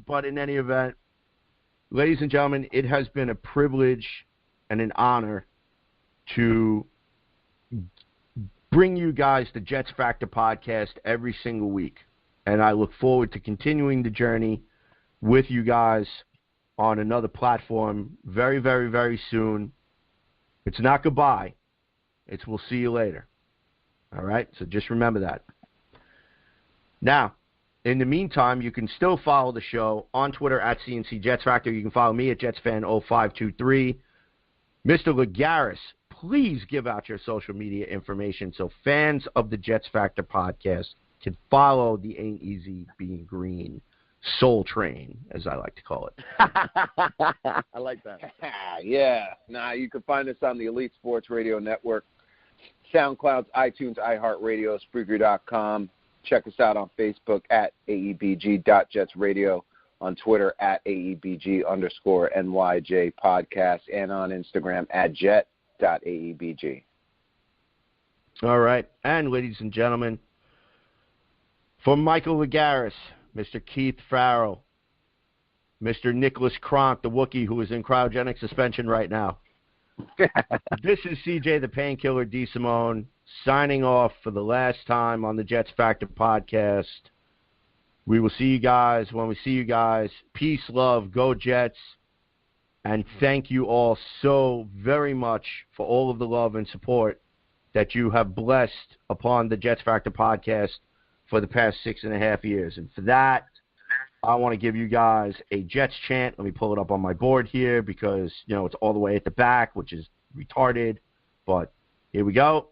but in any event, ladies and gentlemen, it has been a privilege and an honor to bring you guys the Jets Factor podcast every single week, and I look forward to continuing the journey with you guys on another platform very, very, very soon. It's not goodbye. It's we'll see you later. All right? So just remember that. Now, in the meantime, you can still follow the show on Twitter at CNC Jets Factor. You can follow me at JetsFan0523. Mr. Lagares, please give out your social media information so fans of the Jets Factor podcast can follow the Ain't Easy Being Green Soul Train, as I like to call it. I like that. Yeah. You can find us on the Elite Sports Radio Network, SoundCloud, iTunes, iHeartRadio, Spreaker.com. Check us out on Facebook at AEBG.JetsRadio, on Twitter at AEBG_NYJ Podcast, and on Instagram at jet.AEBG. All right. And, ladies and gentlemen, for Michael Lagares, Mr. Keith Farrell, Mr. Nicholas Kronk, the Wookiee, who is in cryogenic suspension right now. This is CJ the Painkiller DeSimone signing off for the last time on the Jets Factor podcast. We will see you guys when we see you guys. Peace, love, go Jets. And thank you all so very much for all of the love and support that you have blessed upon the Jets Factor podcast for the past 6.5 years. And for that, I want to give you guys a Jets chant. Let me pull it up on my board here because, it's all the way at the back, which is retarded. But here we go.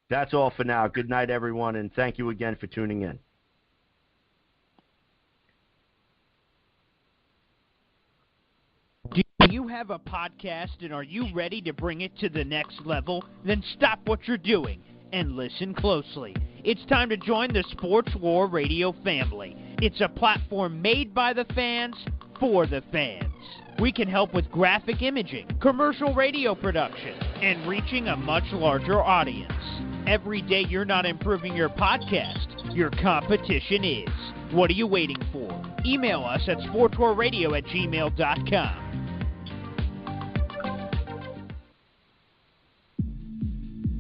That's all for now. Good night, everyone, and thank you again for tuning in. Do you have a podcast and are you ready to bring it to the next level? Then stop what you're doing and listen closely. It's time to join the Sports War Radio family. It's a platform made by the fans, for the fans. We can help with graphic imaging, commercial radio production, and reaching a much larger audience. Every day you're not improving your podcast, your competition is. What are you waiting for? Email us at sportswarradio@gmail.com.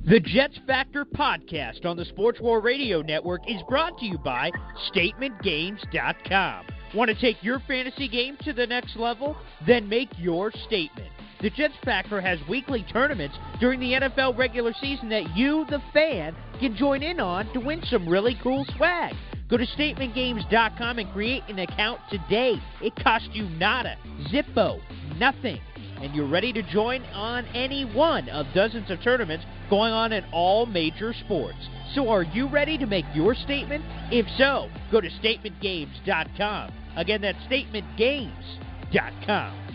The Jets Factor podcast on the Sports War Radio Network is brought to you by StatementGames.com. Want to take your fantasy game to the next level? Then make your statement. The Jets Factor has weekly tournaments during the NFL regular season that you, the fan, can join in on to win some really cool swag. Go to StatementGames.com and create an account today. It costs you nada, zippo, nothing. And you're ready to join on any one of dozens of tournaments going on in all major sports. So are you ready to make your statement? If so, go to StatementGames.com. Again, that's StatementGames.com.